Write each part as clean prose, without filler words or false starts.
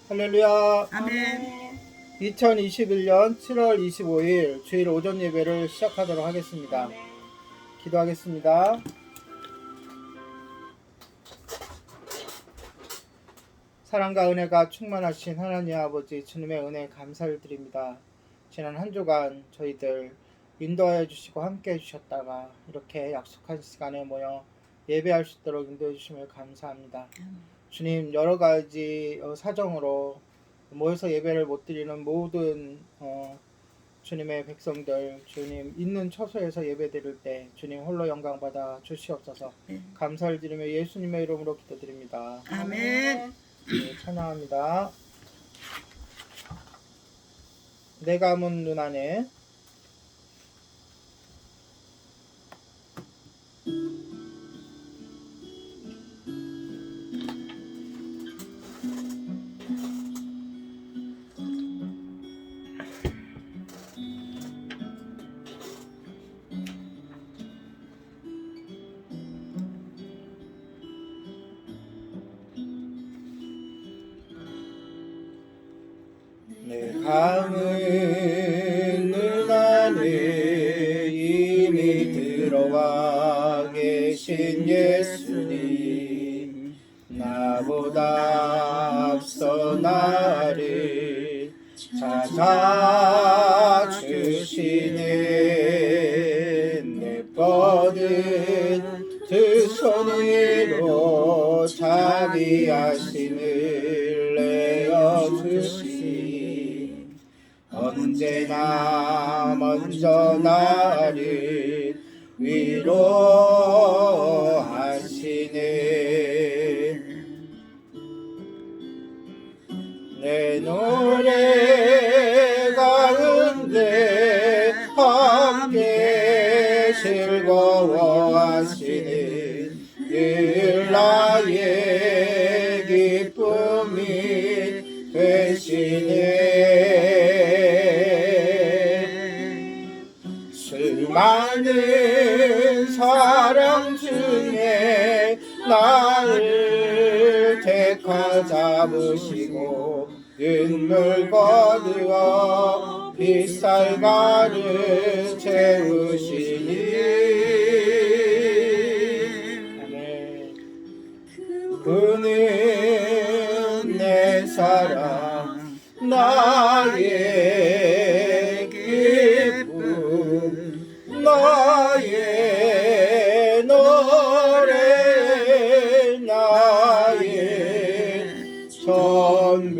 할렐루야. 아멘. 2021년 7월 25일 주일 오전 예배를 시작하도록 하겠습니다. 기도하겠습니다. 사랑과 은혜가 충만하신 하나님 아버지 주님의 은혜에 감사를 드립니다. 지난 한 주간 저희들 인도하여 주시고 함께 해주셨다가 이렇게 약속한 시간에 모여 예배할 수 있도록 인도해 주심을 감사합니다. 주님, 여러 가지 사정으로 모여서 예배를 못 드리는 모든 주님의 백성들, 주님 있는 처소에서 예배 드릴 때 주님 홀로 영광 받아 주시옵소서. 감사를 드리며 예수님의 이름으로 기도드립니다. 아멘. 네, 찬양합니다. 내가 문 눈 안에 내가 문 눈 안에 이미 들어와 계신 예수님, 나보다 앞서 나를 찾아주시네. 내 뻗은 두 손 위로 자기 하심을 내어주시, 언제나 먼저 나를 위로하시네. 내 노래 가운데 함께 즐거워하시는 늘 나의 기쁨이 되시네. 수많은 사람 중에 나를 택하 잡으시고 눈물 거두어 빗살가를 채우시니, 그는 내 사랑 나의 기쁨 나의 노래 나의 전부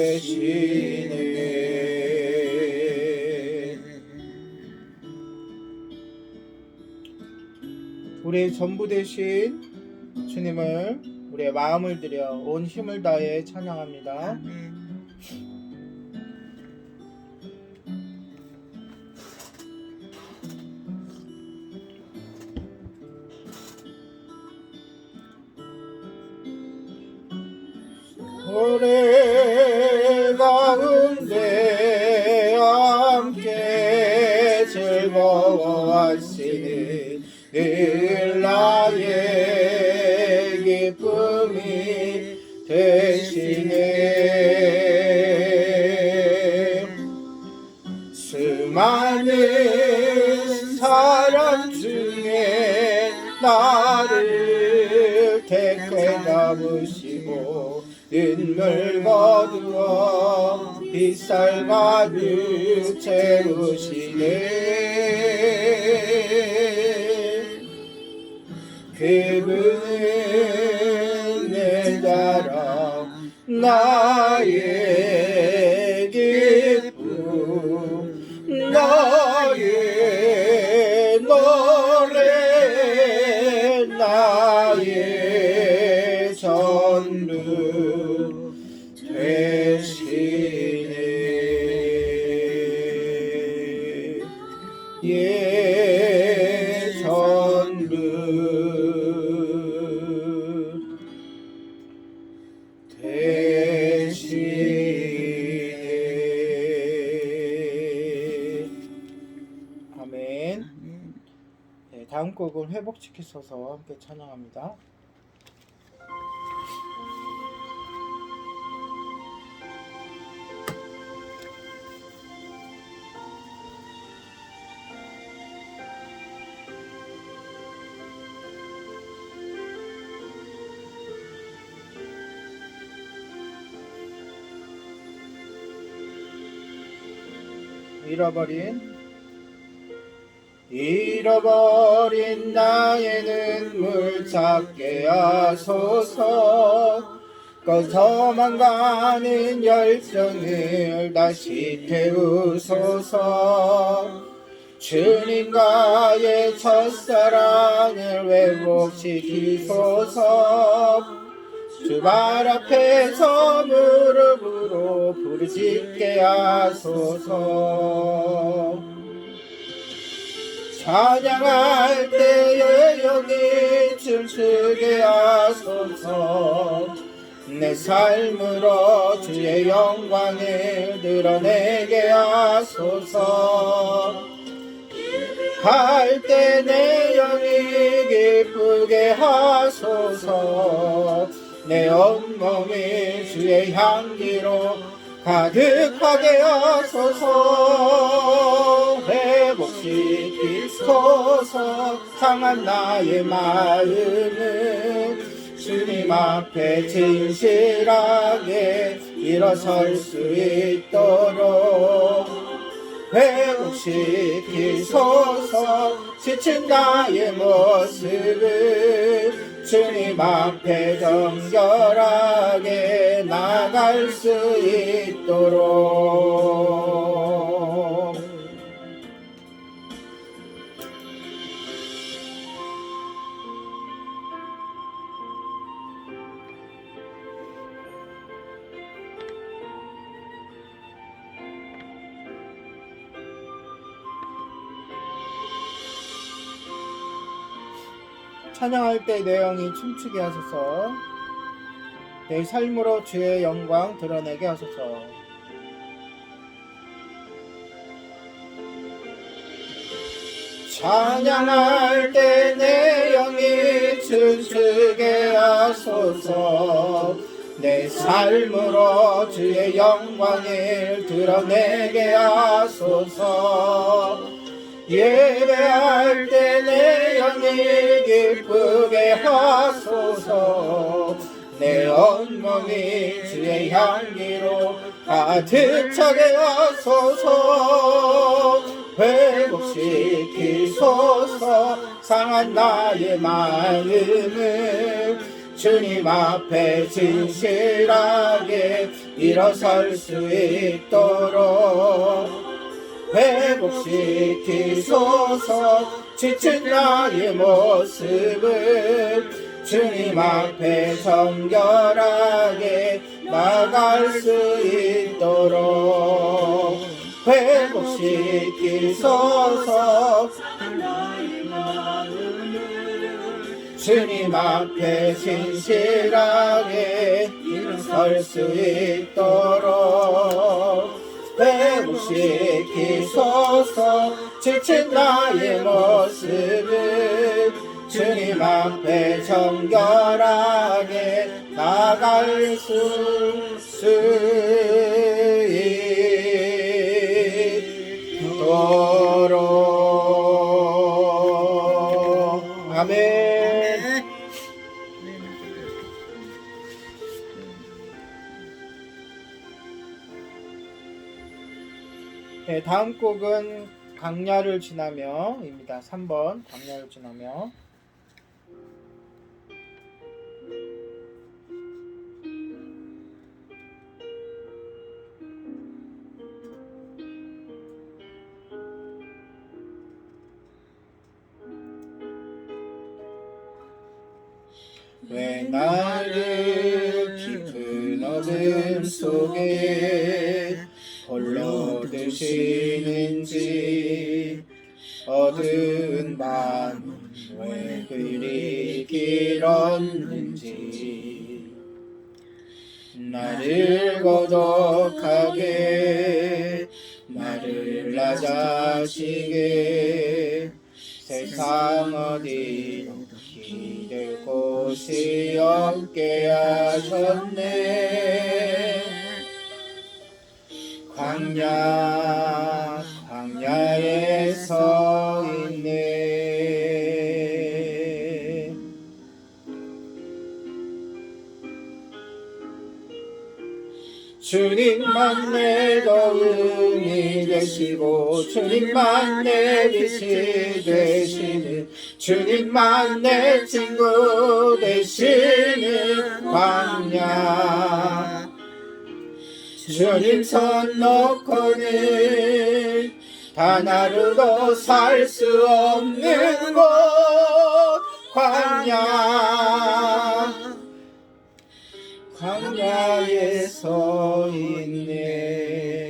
되시네. 우리의 전부 되신 주님을 우리의 마음을 들여 온 힘을 다해 찬양합니다. 아멘. 노래 가운데 함께 즐거워하시는 늘 나의 기쁨이 되시네. 수많은 사람 중에 나를 택해 잡으시고 눈물 거두어 빗살 가득 채우시네. 그분은 내 자랑 나의 기쁨 나의 노래 나의 전부 되시네. 예 전부 되시네. 아멘. 네, 다음 곡은 회복시키소서 함께 찬양합니다. 잃어버린 나의 눈물 찾게 하소서. 꺼져만 가는 열정을 다시 태우소서. 주님과의 첫사랑을 회복시키소서. 주 발 앞에서 무릎으로 부르짖게 하소서. 찬양할 때에 영이 춤추게 하소서. 내 삶으로 주의 영광을 드러내게 하소서. 할 때 내 영이 기쁘게 하소서. 내 온몸이 주의 향기로 가득하게 하소서. 회복시키소서. 상한 나의 마음을 주님 앞에 진실하게 일어설 수 있도록 회복시키소서. 지친 나의 모습을 주님 앞에 정결하게 나갈 수 있도록. 찬양할 때 내 영이 춤추게 하소서. 내 삶으로 주의 영광 드러내게 하소서. 찬양할 때 내 영이 춤추게 하소서. 내 삶으로 주의 영광을 드러내게 하소서. 예배할 때 내 영이 기쁘게 하소서. 내 온몸이 주의 향기로 가득 차게 하소서. 회복시키소서. 상한 나의 마음을 주님 앞에 진실하게 일어설 수 있도록 회복시키소서. 지친 나의 모습을 주님 앞에 정결하게 나갈 수 있도록 회복시키소서. 주님 앞에 진실하게 일어설 수 있도록 회복시키소서. 지친 나의 모습을 주님 앞에 정결하게 나갈 수 있도록. 아멘. 네, 다음 곡은 광야를 지나며 입니다. 3번 광야를 지나며. 왜 나를 깊은 어둠 속에 홀로 두시는지. 어두운 밤은 왜 그리 길었는지. 나를 고독하게 나를 낮아지게 세상 어디로 기댈 곳이 없게 하셨네. 광야에 서 있네. 주님만 내 도움이 되시고 주님만 내 빛이 되시는 주님만 내 친구 되시는 광야 주님 손 놓고는 단 하루도 살 수 없는 곳 광야 광야에 서 있네.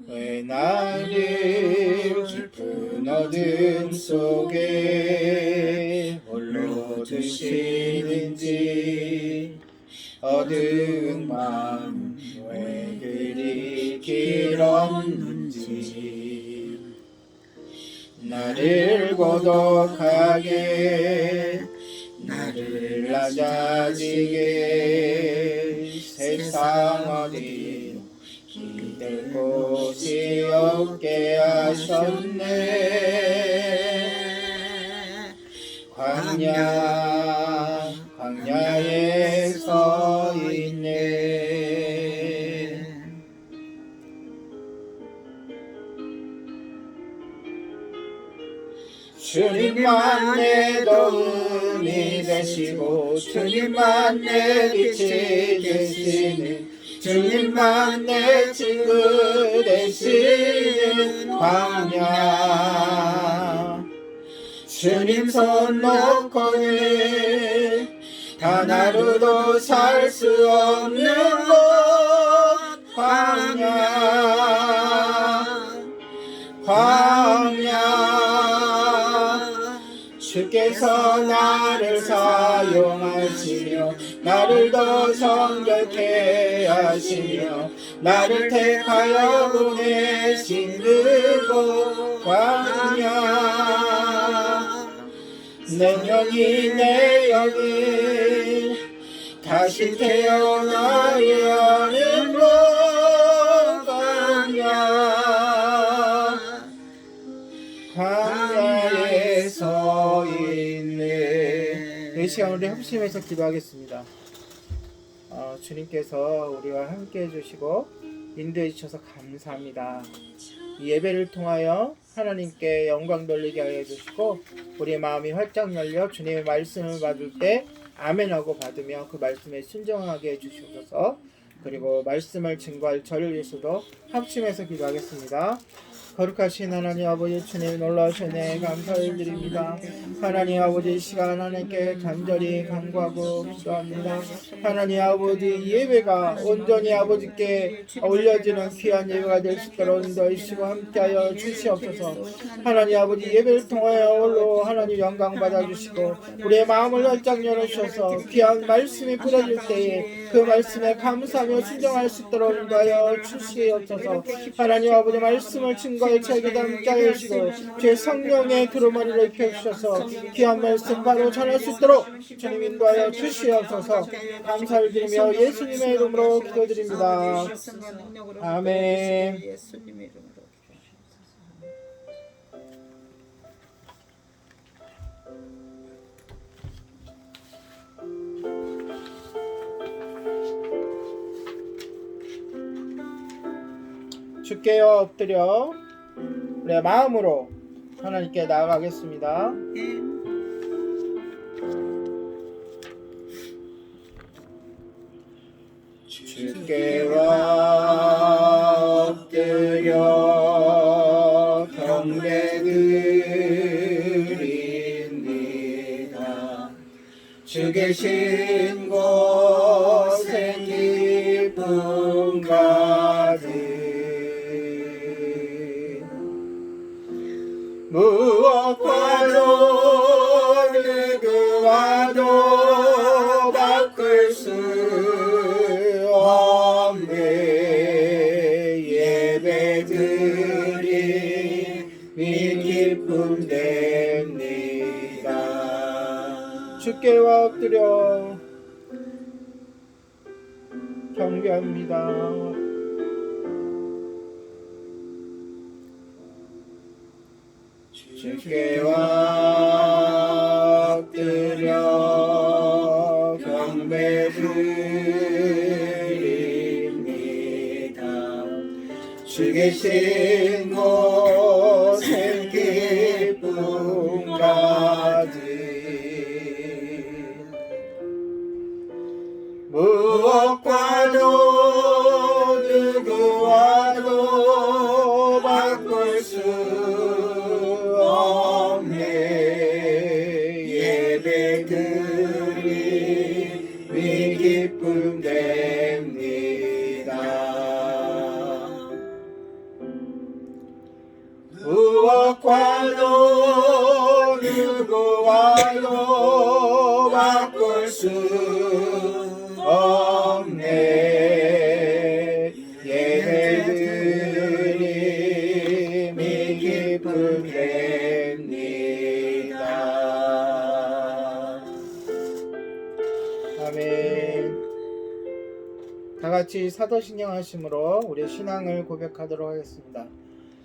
왜 나를 깊은 어둠 속에 홀로 두시는지 어두운 마음 왜 그리 길었는지 나를 고독하게 나를 낮아지게 세상 어디 기댈 곳이 없게 하셨네 광야에 서 있네 주님만 내 도움이 되시고 주님만 내 빛이 되시는 주님만 내 친구 되시는 광야 주님 손 놓고는 단 하루도 살 수 없는 곳 광야 주께서 나를 사용하시며 나를 더 정결케 하시며 나를 택하여 보내신 그곳 광야 내 영이 내 영이 다시 태어나야 하는 곳 광야에 서 있네. 이 시간 우리 합심해서 기도하겠습니다. 주님께서 우리와 함께 해주시고 인도해 주셔서 감사합니다. 이 예배를 통하여 하나님께 영광 돌리게 하여 주시고 우리의 마음이 활짝 열려 주님의 말씀을 받을 때 아멘하고 받으며 그 말씀에 순종하게 해주셔서 그리고 말씀을 증거할 저를 위해서도 합심해서 기도하겠습니다. 거룩하신 하나님 아버지 주님 놀라우신 애 감사를 드립니다. 하나님 아버지 이 시간 하나님께 간절히 간구하고 기도합니다. 하나님 아버지 예배가 온전히 아버지께 올려지는 귀한 예배가 될 수 있도록 인도하시고 함께하여 주시옵소서. 하나님 아버지 예배를 통하여 홀로 하나님 영광 받아주시고 우리의 마음을 활짝 열어주셔서 귀한 말씀이 뿌려질 때에 그 말씀에 감사하며 순종할 수 있도록 인도하여 주시옵소서. 하나님 아버지 말씀을 증거의 책에다 함께 하시고 제 성령의 두루마리를 펴주셔서 귀한 말씀 바로 전할 수 있도록 주님 인도하여 주시옵소서. 감사를 드리며 예수님의 이름으로 기도드립니다. 아멘. 예수님의 이름으로. 주께요 엎드려 내 마음으로 하나님께 나아가겠습니다. 주께와 엎드려 경배드립니다. 주 계신 곳에 기쁨 가득 무엇과도 누구와도 바꿀 수 없네. 예배드림이 기쁨 됩니다. 주께와 엎드려 경배합니다. 주께 엎드려 경배드립니다. 주 계신 곳에 기쁨 가득 무엇과도 누구와도 바꿀 수 없네. 예배드림이 기쁨 됩니다. 무엇과도 누구와도 바꿀 수 없네. 예배드림이 기쁨 됩니다. 아멘. 다 같이 사도신경 하심으로 우리의 신앙을 고백하도록 하겠습니다.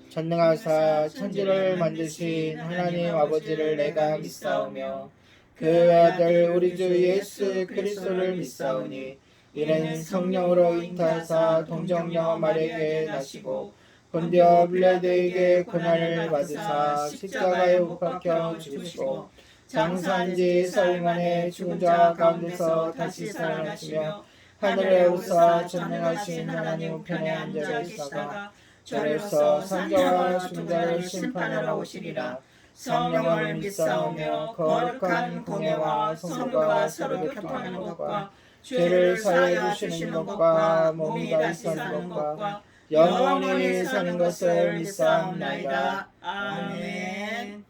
전능하사 천지를 만드신 하나님 아버지를 내가 믿사오며 그 아들 우리 주 예수 그리스도를 믿사오니 이는 성령으로 잉태하사 동정녀 마리아에게 나시고 본디오 빌라도에게 고난을 받으사 십자가에 못 박혀 죽으시고 장사한 지 사흘 만에 죽은 자 가운데서 다시 살아나시며 하늘에 오르사 전능하신 하나님 우편에 앉아 계시다가 저로서 산자와 순자를 심판하러 오시리라. 성령을 믿사오며 거룩한 공예와 성도가 서로 교통하는 것과 죄를 사하여 주시는 것과 몸이 다시 사는 것과 영원히 사는 것을 믿사옵나이다. 아멘.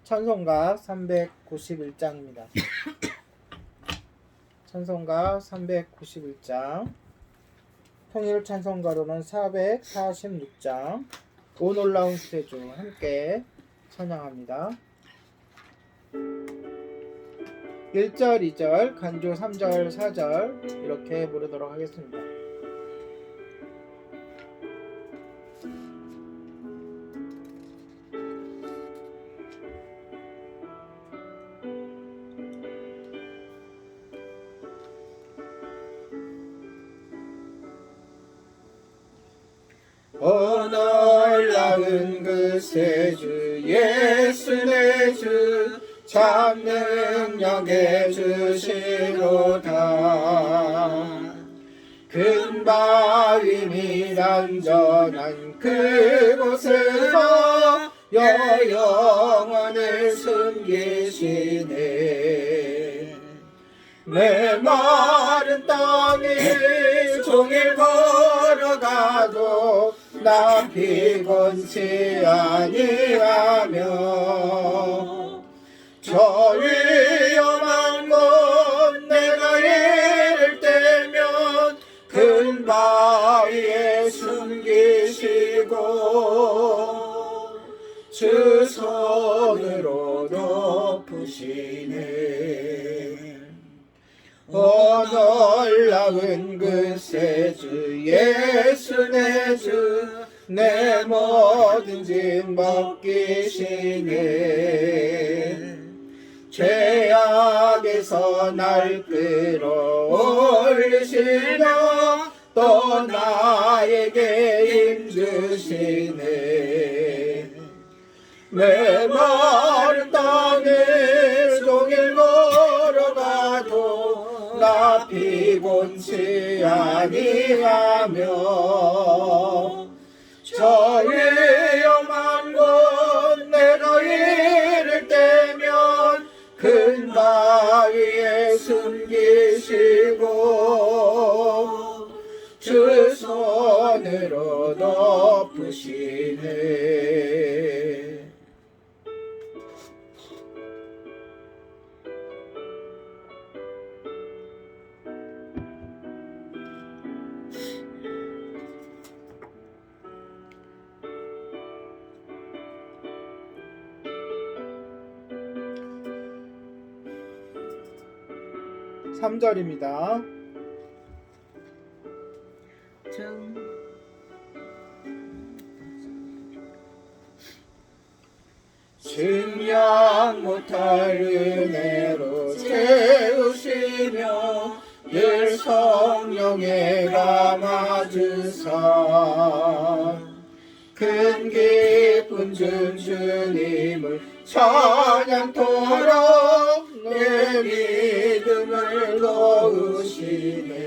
찬송가 391장입니다. 찬송가 391장 통일 찬송가로는 446장 오 놀라운 구세주 함께 찬양합니다. 1절, 2절, 간주 3절, 4절 이렇게 부르도록 하겠습니다. 놀라운 구세주 예수 내 주 참 능력의 주시로다. 큰 바위 및 안전한 그곳에서 영원을 숨기시네. 메마른 땅을 종일 걸어가도 나 피곤치 아니하며 저 위험한 곳 내가 이를 때면 큰 바위에 숨기시고 주 손으로 덮으시네. 놀라운 구세주 예수 내 주 내 모든 짐 벗기시네. 죄악에서 날 끌어올리시며 또 나에게 힘주시네. 메마른 땅을 종일 걸어가도 나 피곤치 아니하며 저 위험한 곳 내가 이를 때면 큰 바위에 숨기시고 주 손으로 덮으시네. 삼 절입니다. 증량 못할 은혜로 채우시며 늘 성령에 감아주사 큰 기쁨 준 주님을 찬양토록 내 믿음을 놓으시네.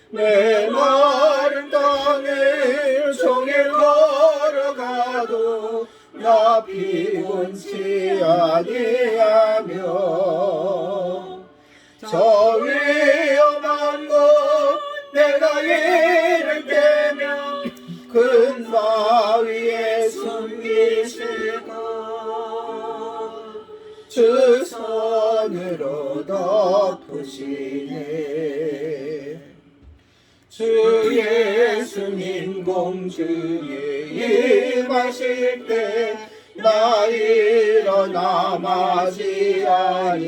내 마른 땅을 종일 걸어가도 나 피곤치 아니하며 저 위험한 곳 내가 이를 때면 큰 바위에 숨기시고 주 손으로 덮으시네. 주 예수님 공중에 임하실 때 나 일어나 맞이하리.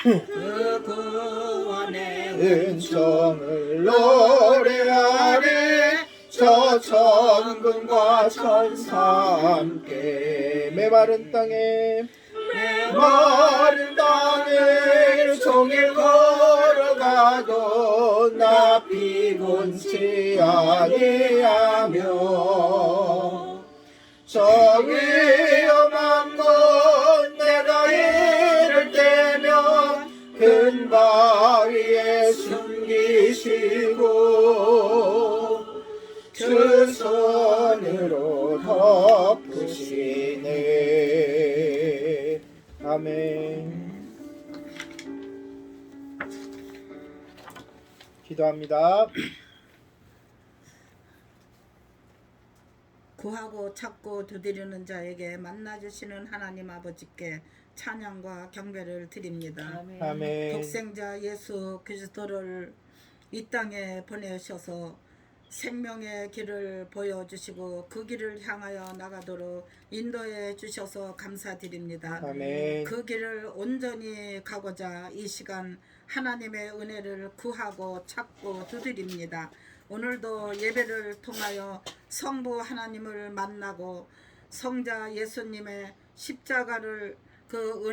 그 구원의 은총을 노래하리. 저 천군과 천사 함께 메마른 땅에 종일 걸어가도 나 피곤치 아니하며 저 위험한 곳 내가 이를 때면 큰 바위에 숨기시고 주 손으로 덮으시네. 아멘. 기도합니다. 구하고 찾고 두드리는 자에게 만나주시는 하나님 아버지께 찬양과 경배를 드립니다. 아멘. 독생자 예수 그리스도를 이 땅에 보내셔서 생명의 길을 보여주시고 그 길을 향하여 나가도록 인도해 주셔서 감사드립니다. 아멘. 그 길을 온전히 가고자 이 시간 하나님의 은혜를 구하고 찾고 두드립니다. 오늘도 예배를 통하여 성부 하나님을 만나고 성자 예수님의 십자가를 그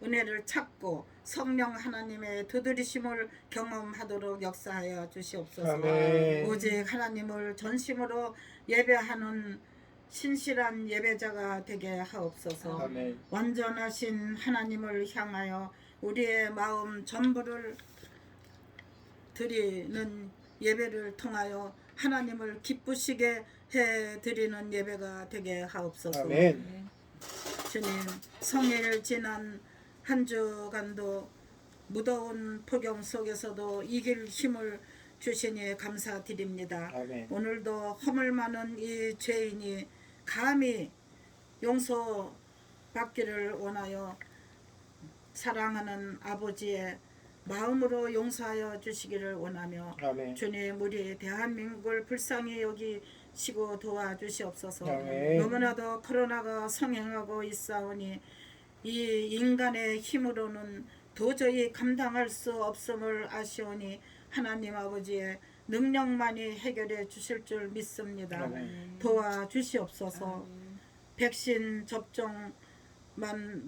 은혜를 찾고 성령 하나님의 두드리심을 경험하도록 역사하여 주시옵소서. 아멘. 오직 하나님을 전심으로 예배하는 신실한 예배자가 되게 하옵소서. 아멘. 완전하신 하나님을 향하여 우리의 마음 전부를 드리는 예배를 통하여 하나님을 기쁘시게 해드리는 예배가 되게 하옵소서. 아멘. 주님, 성일 지난 한 주간도 무더운 폭염 속에서도 이길 힘을 주시니 감사드립니다. 아멘. 오늘도 허물 많은 이 죄인이 감히 용서받기를 원하여 사랑하는 아버지의 마음으로 용서하여 주시기를 원하며 아멘. 주님, 우리 대한민국을 불쌍히 여기시고 도와주시옵소서. 아멘. 너무나도 코로나가 성행하고 있사오니 이 인간의 힘으로는 도저히 감당할 수 없음을 아시오니 하나님 아버지의 능력만이 해결해 주실 줄 믿습니다. 아멘. 도와주시옵소서. 백신 접종만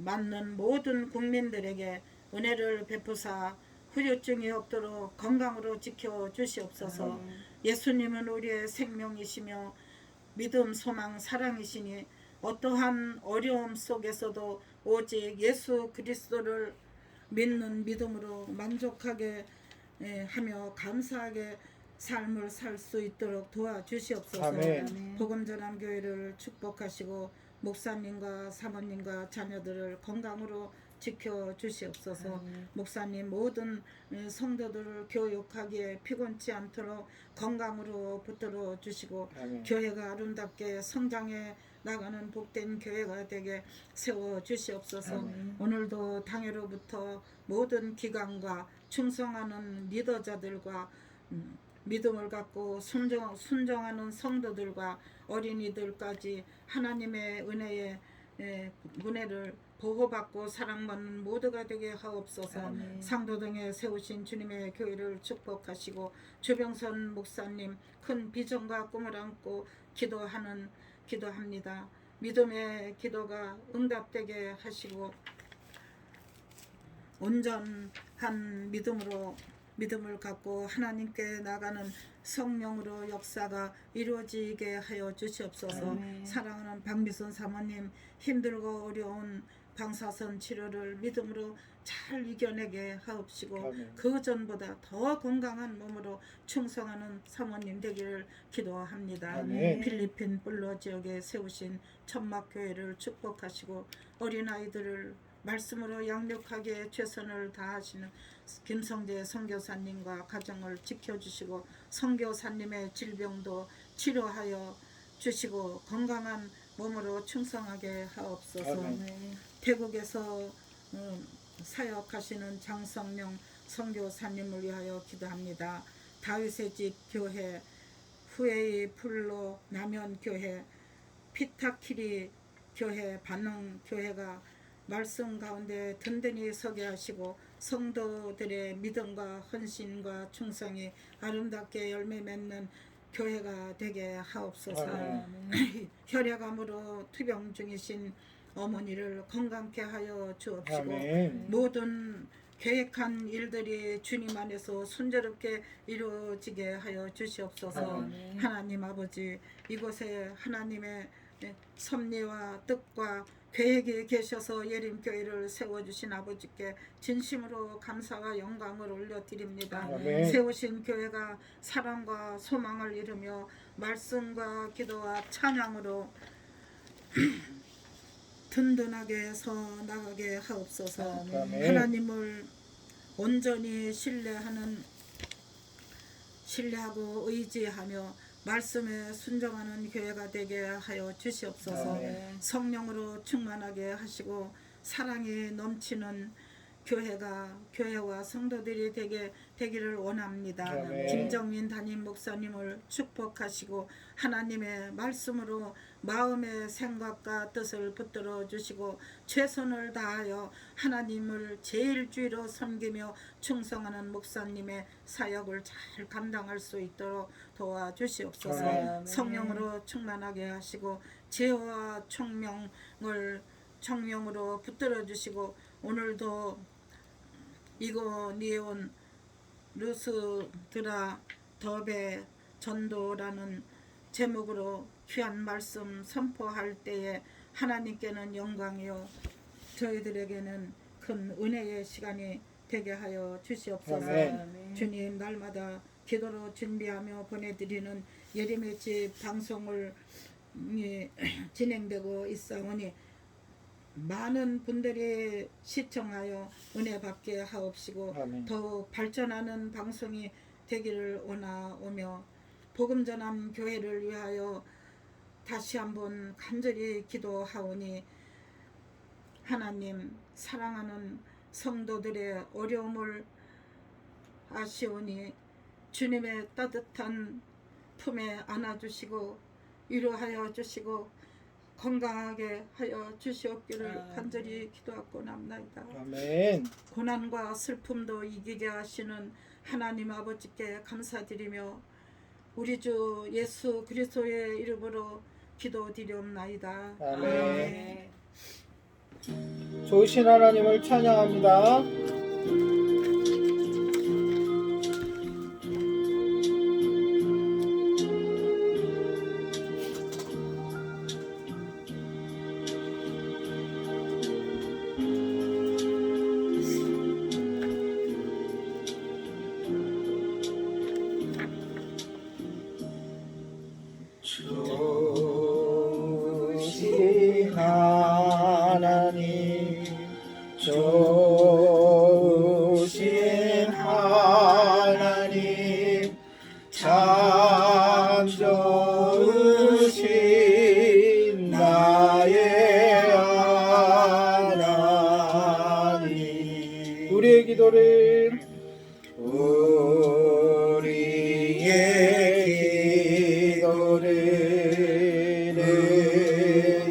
맞는 모든 국민들에게 은혜를 베푸사 후유증이 없도록 건강으로 지켜주시옵소서. 예수님은 우리의 생명이시며 믿음, 소망, 사랑이시니 어떠한 어려움 속에서도 오직 예수 그리스도를 믿는 믿음으로 만족하게 하며 감사하게 삶을 살 수 있도록 도와주시옵소서. 아멘. 복음 전함 교회를 축복하시고 목사님과 사모님과 자녀들을 건강으로 지켜주시옵소서. 목사님 모든 성도들을 교육하기에 피곤치 않도록 건강으로 붙들어 주시고 아멘. 교회가 아름답게 성장해 나가는 복된 교회가 되게 세워주시옵소서. 오늘도 당회로부터 모든 기관과 충성하는 리더자들과 믿음을 갖고 순종하는 성도들과 어린이들까지 하나님의 은혜를 보호받고 사랑받는 모두가 되게 하옵소서. 상도동에 세우신 주님의 교회를 축복하시고 주병선 목사님 큰 비전과 꿈을 안고 기도하는 기도합니다. 믿음의 기도가 응답되게 하시고 온전한 믿음을 갖고 하나님께 나가는 성령으로 역사가 이루어지게 하여 주시옵소서. 아멘. 사랑하는 박미선 사모님, 힘들고 어려운 방사선 치료를 믿음으로 잘 이겨내게 하옵시고 아멘. 그 전보다 더 건강한 몸으로 충성하는 사모님 되기를 기도합니다. 아멘. 필리핀 불로 지역에 세우신 천막교회를 축복하시고 어린아이들을 말씀으로 양육하기에 최선을 다하시는 김성재 선교사님과 가정을 지켜주시고 선교사님의 질병도 치료하여 주시고 건강한 몸으로 충성하게 하옵소서. 아멘. 태국에서 사역하시는 장성명 선교사님을 위하여 기도합니다. 다윗의 집 교회, 후에이 풀로 남현 교회, 피타키리 교회, 반응 교회가 말씀 가운데 든든히 서게 하시고 성도들의 믿음과 헌신과 충성이 아름답게 열매 맺는 교회가 되게 하옵소서. 아멘. 혈액암으로 투병 중이신 어머니를 건강케 하여 주옵시고 아멘. 모든 계획한 일들이 주님 안에서 순조롭게 이루어지게 하여 주시옵소서. 아멘. 하나님 아버지, 이곳에 하나님의 섭리와 뜻과 계획이 계셔서 예림교회를 세워주신 아버지께 진심으로 감사와 영광을 올려드립니다. 아멘. 세우신 교회가 사랑과 소망을 이루며 말씀과 기도와 찬양으로 든든하게 서 나가게 하옵소서. 아멘. 하나님을 온전히 신뢰하고 의지하며 말씀에 순종하는 교회가 되게 하여 주시옵소서. 아멘. 성령으로 충만하게 하시고 사랑이 넘치는 교회와 성도들이 되기를 원합니다. 아멘. 김정민 담임 목사님을 축복하시고 하나님의 말씀으로 마음의 생각과 뜻을 붙들어 주시고 최선을 다하여 하나님을 제일주의로 섬기며 충성하는 목사님의 사역을 잘 감당할 수 있도록 도와주시옵소서. 아멘. 성령으로 충만하게 하시고 지혜와 청명으로 붙들어 주시고 오늘도 이고니온 루스드라 더베 전도라는 제목으로 귀한 말씀 선포할 때에 하나님께는 영광이요 저희들에게는 큰 은혜의 시간이 되게 하여 주시옵소서. 아멘. 주님, 날마다 기도로 준비하며 보내드리는 예림의 집 방송을 진행되고 있사오니 많은 분들이 시청하여 은혜 받게 하옵시고 아멘. 더욱 발전하는 방송이 되기를 원하오며 복음 전함 교회를 위하여 다시 한번 간절히 기도하오니 하나님, 사랑하는 성도들의 어려움을 아시오니 주님의 따뜻한 품에 안아주시고 위로하여 주시고 건강하게 하여 주시옵기를 간절히 기도하고 남나이다. 아멘. 고난과 슬픔도 이기게 하시는 하나님 아버지께 감사드리며 우리 주 예수 그리스도의 이름으로 기도드리옵나이다. 아멘. 좋으신 하나님을 찬양합니다. 좋으신 하나님, 좋으신 하나님, 참 좋으신 나의 하나님. 우리의 기도를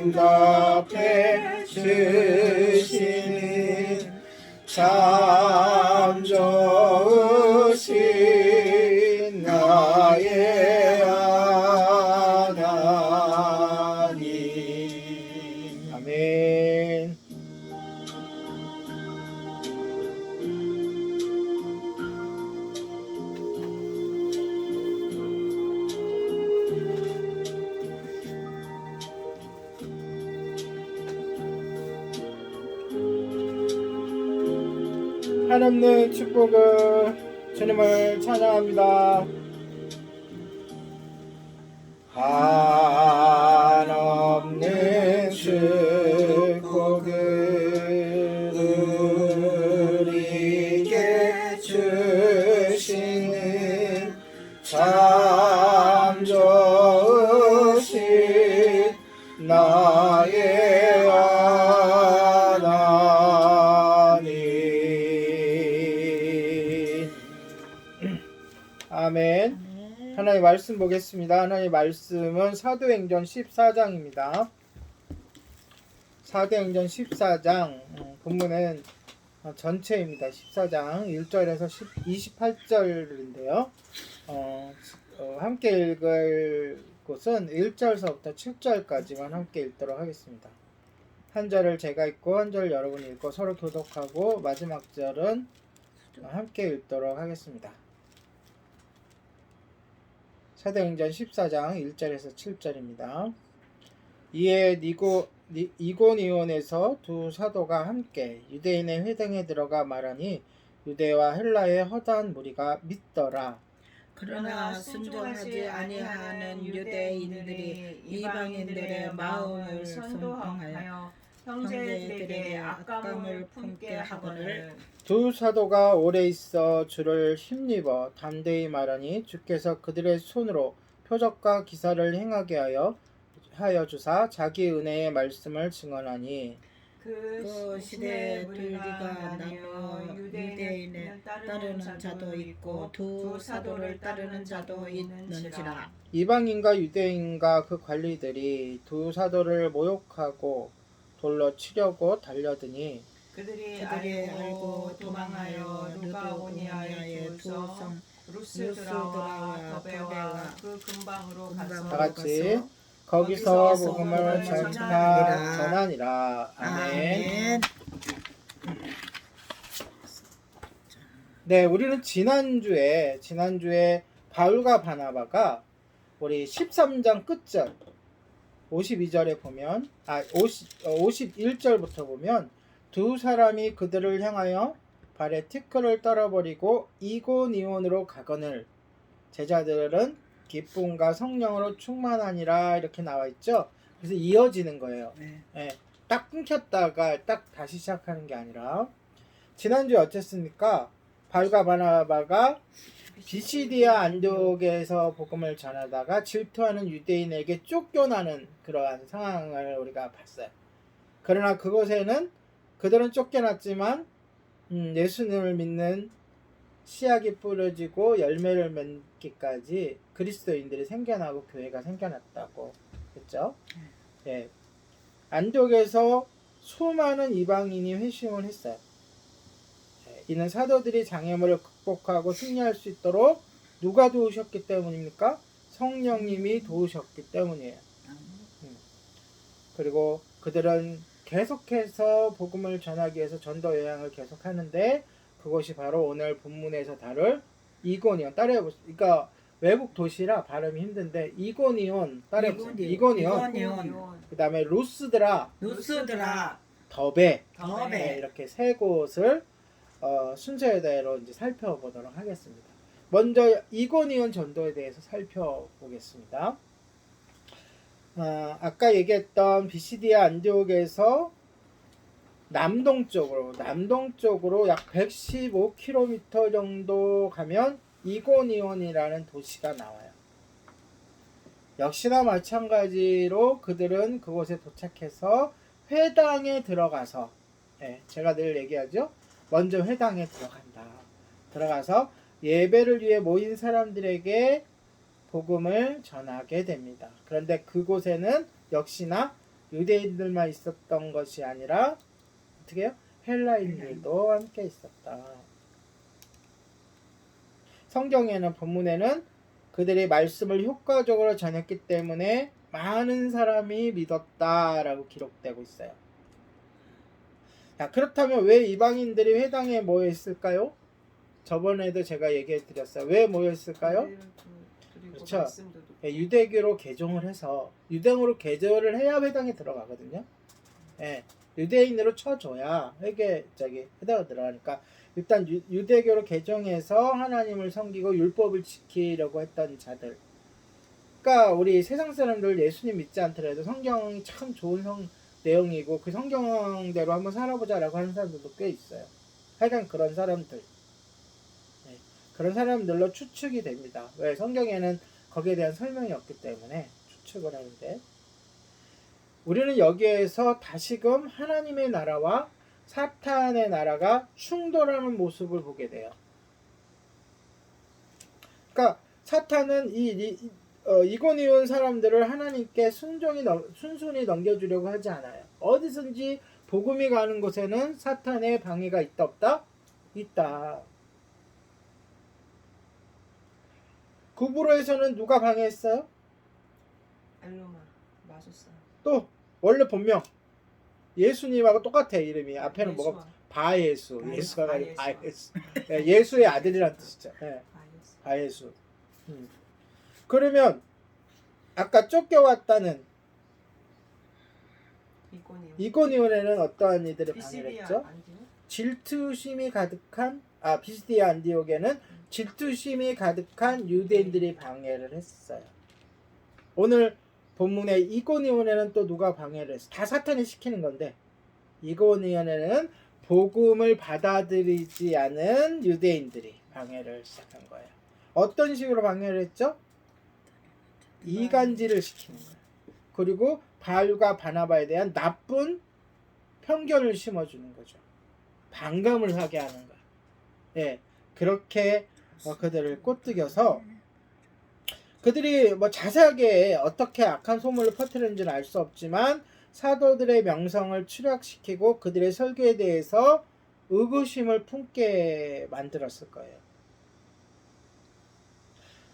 응답해 주시는 참 좋으신 나의 하나님. 한없는 축복을 주님을 찬양합니다. 한없는 축복을 우리에게 주시는 참 좋으신 나의 하나님. 아멘. 하나님의 말씀 보겠습니다. 하나님의 말씀은 사도행전 14장입니다. 사도행전 14장 본문은 전체입니다. 14장 1절에서 28절인데요. 함께 읽을 곳은 1절서부터 7절까지만 함께 읽도록 하겠습니다. 한 절을 제가 읽고 한 절 여러분이 읽고 서로 교독하고 마지막 절은 함께 읽도록 하겠습니다. 사도행전 14장 1절에서 7절입니다. 이에 이고니온에서 두 사도가 함께 유대인의 회당에 들어가 말하니 유대와 헬라의 허다한 무리가 믿더라. 그러나 순종하지 아니하는 유대인들이 이방인들의 마음을 선동하여 형제들에게 악감을 품게 하거늘 두 사도가 오래 있어 주를 힘입어 담대히 말하니 주께서 그들의 손으로 표적과 기사를 행하게 하여 주사 자기 은혜의 말씀을 증언하니 그 시대에 둘리가 나뉘어 유대인을 따르는 자도 있고 두 사도를 따르는 자도 있는지라. 이방인과 유대인과 그 관리들이 두 사도를 모욕하고 돌로 치려고 달려드니 그들이 알고 도망하여 루가오니아의 두 성 루스드라와 더베와 그 근방으로 가서 다같이 거기서 복음을 전하니라. 아멘. 네, 우리는 지난주에 바울과 바나바가 우리 13장 끝절 52절에 보면 51절부터 보면 두 사람이 그들을 향하여 발에 티끌을 떨어버리고 이고니온으로 가거늘 제자들은 기쁨과 성령으로 충만하니라 이렇게 나와 있죠. 그래서 이어지는 거예요. 네, 딱 끊겼다가 딱 다시 시작하는 게 아니라 지난주에 어땠습니까? 바울과 바나바가 비시디아 안디옥에서 복음을 전하다가 질투하는 유대인에게 쫓겨나는 그러한 상황을 우리가 봤어요. 그러나 그곳에는 그들은 쫓겨났지만 예수님을 믿는 씨앗이 뿌려지고 열매를 맺기까지 그리스도인들이 생겨나고 교회가 생겨났다고 했죠. 예. 안디옥에서 수많은 이방인이 회심을 했어요. 이는 사도들이 장애물을 극복하고 승리할 수 있도록 누가 도우셨기 때문입니까? 성령님이 도우셨기 때문이에요. 그리고 그들은 계속해서 복음을 전하기 위해서 전도 여행을 계속하는데 그것이 바로 오늘 본문에서 다룰 이고니온. 따라해보세요. 그러니까 외국 도시라 발음이 힘든데 이고니온 따라해보세요. 이고니온. 그 다음에 루스드라, 더베. 네, 이렇게 세 곳을 순서대로 이제 살펴보도록 하겠습니다. 먼저 이고니온 전도에 대해서 살펴보겠습니다. 아까 얘기했던 비시디아 안디옥에서 남동쪽으로 약 115km 정도 가면 이고니온이라는 도시가 나와요. 역시나 마찬가지로 그들은 그곳에 도착해서 회당에 들어가서 제가 늘 얘기하죠. 먼저 회당에 들어가서 예배를 위해 모인 사람들에게 복음을 전하게 됩니다. 그런데 그곳에는 역시나 유대인들만 있었던 것이 아니라 어떻게 해요? 헬라인들도 함께 있었다. 성경에는 본문에는 그들이 말씀을 효과적으로 전했기 때문에 많은 사람이 믿었다라고 기록되고 있어요. 자, 그렇다면 왜 이방인들이 회당에 모여 있을까요? 저번에도 제가 얘기해 드렸어요. 왜 모여 있을까요? 그렇죠. 유대교로 개종을 해서 유대인으로 개종을 해야 회당에 들어가거든요. 유대인으로 쳐줘야 회당에 들어가니까 일단 유대교로 개종해서 하나님을 섬기고 율법을 지키려고 했던 자들. 그러니까 우리 세상 사람들 예수님 믿지 않더라도 성경이 참 좋은 내용이고 그 성경대로 한번 살아보자라고 하는 사람들도 꽤 있어요. 하여간 그런 사람들. 네. 그런 사람들로 추측이 됩니다. 왜? 성경에는 거기에 대한 설명이 없기 때문에 추측을 하는데, 우리는 여기에서 다시금 하나님의 나라와 사탄의 나라가 충돌하는 모습을 보게 돼요. 그러니까 사탄은 이고니온 사람들을 하나님께 순순히 넘겨주려고 하지 않아요. 어디든지 복음이 가는 곳에는 사탄의 방해가 있다 없다? 있다. 구브로에서는 누가 방해했어요? 엘로마 마술사. 또 원래 본명 예수님하고 똑같아. 이름이 앞에는 뭐가 예수와. 바예수. 바예수. 예수가 아니고 바예수. 바예수. 네, 예수의 아들이란 뜻이죠. 네, 바이오스. 바예수. 그러면 아까 쫓겨왔다는 이고니온에는 어떠한 이들이 방해를 비시디아 했죠? 안디오? 질투심이 가득한 비시디아 안디옥에는 질투심이 가득한 유대인들이 방해를 했어요. 오늘 본문의 이고니온에는 또 누가 방해를 했어? 다 사탄이 시키는 건데, 이고니온에는 복음을 받아들이지 않은 유대인들이 방해를 시작한 거예요. 어떤 식으로 방해를 했죠? 이간질을 시키는 거예요. 그리고 바울과 바나바에 대한 나쁜 편견을 심어주는 거죠. 반감을 하게 하는 거예요. 예, 그렇게 그들을 꼬드겨서, 그들이 자세하게 어떻게 악한 소문을 퍼뜨리는지는 알 수 없지만 사도들의 명성을 추락시키고 그들의 설교에 대해서 의구심을 품게 만들었을 거예요.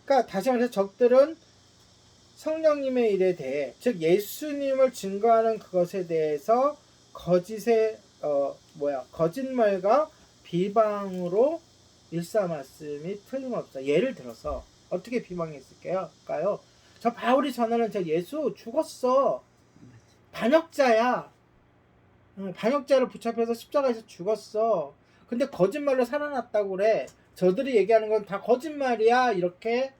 그러니까 다시 말해서 적들은 성령님의 일에 대해, 즉 예수님을 증거하는 그것에 대해서 거짓말과 비방으로 일삼았음이 틀림없어. 예를 들어서 어떻게 비방했을까요? 저 바울이 전하는 저 예수 죽었어. 반역자야. 반역자를 붙잡혀서 십자가에서 죽었어. 근데 거짓말로 살아났다고 그래. 저들이 얘기하는 건 다 거짓말이야. 이렇게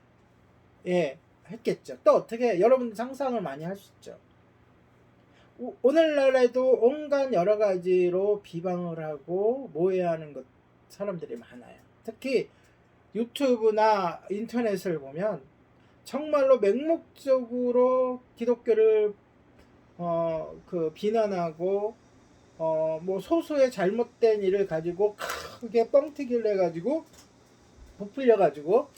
했겠죠. 또 어떻게, 여러분들 상상을 많이 하시죠. 오늘날에도 온갖 여러 가지로 비방을 하고 모해하는 사람들이 많아요. 특히 유튜브나 인터넷을 보면 정말로 맹목적으로 기독교를 비난하고 소수의 잘못된 일을 가지고 크게 뻥튀기를 해가지고 부풀려가지고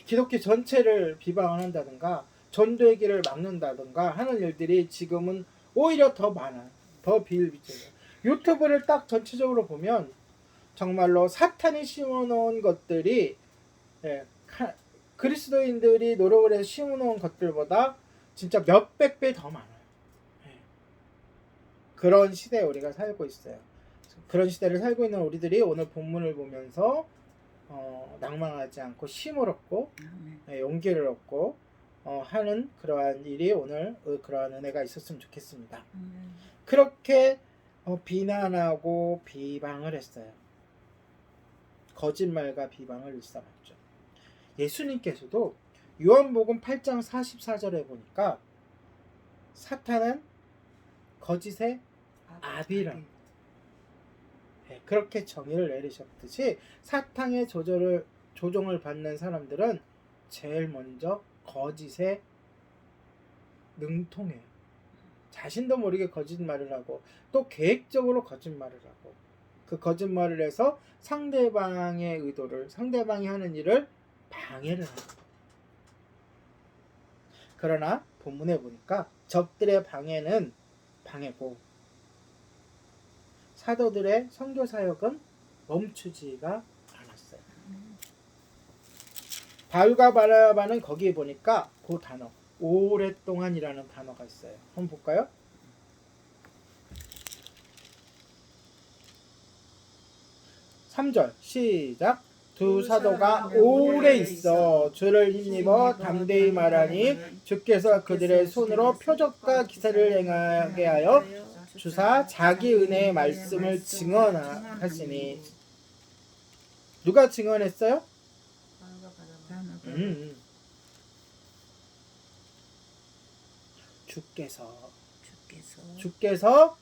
기독교 전체를 비방을 한다든가 전도의 길을 막는다든가 하는 일들이 지금은 오히려 더 많아요. 더 비일비재해요. 유튜브를 딱 전체적으로 보면 정말로 사탄이 심어놓은 것들이, 그리스도인들이 노력을 해서 심어놓은 것들보다 진짜 몇백 배 더 많아요. 그런 시대에 우리가 살고 있어요. 그런 시대를 살고 있는 우리들이 오늘 본문을 보면서 낭망하지 않고 힘을 얻고 용기를 얻고 하는 그러한 일이 오늘 그러한 은혜가 있었으면 좋겠습니다. 그렇게 비난하고 비방을 했어요. 거짓말과 비방을 일삼았죠. 예수님께서도 요한복음 8장 44절에 보니까 사탄은 거짓의 아비라, 그렇게 정의를 내리셨듯이 사탄의 조종을 받는 사람들은 제일 먼저 거짓에 능통해요. 자신도 모르게 거짓말을 하고 또 계획적으로 거짓말을 하고 그 거짓말을 해서 상대방의 의도를, 상대방이 하는 일을 방해를 합니다. 그러나 본문에 보니까 적들의 방해는 방해고 사도들의 선교 사역은 멈추지가 않았어요. 바울과 바나바는 거기에 보니까 그 단어 오랫동안이라는 단어가 있어요. 한번 볼까요? 3절 시작. 두 사도가 오래 있어 주를 힘입어 담대히 말하니 주께서 그들의 손으로 표적과 기사를 행하게 하여 주사 자기 은혜의 말씀을 증언하시니. 누가 증언했어요? 바울과 바나바. 바나바. 주께서 주께서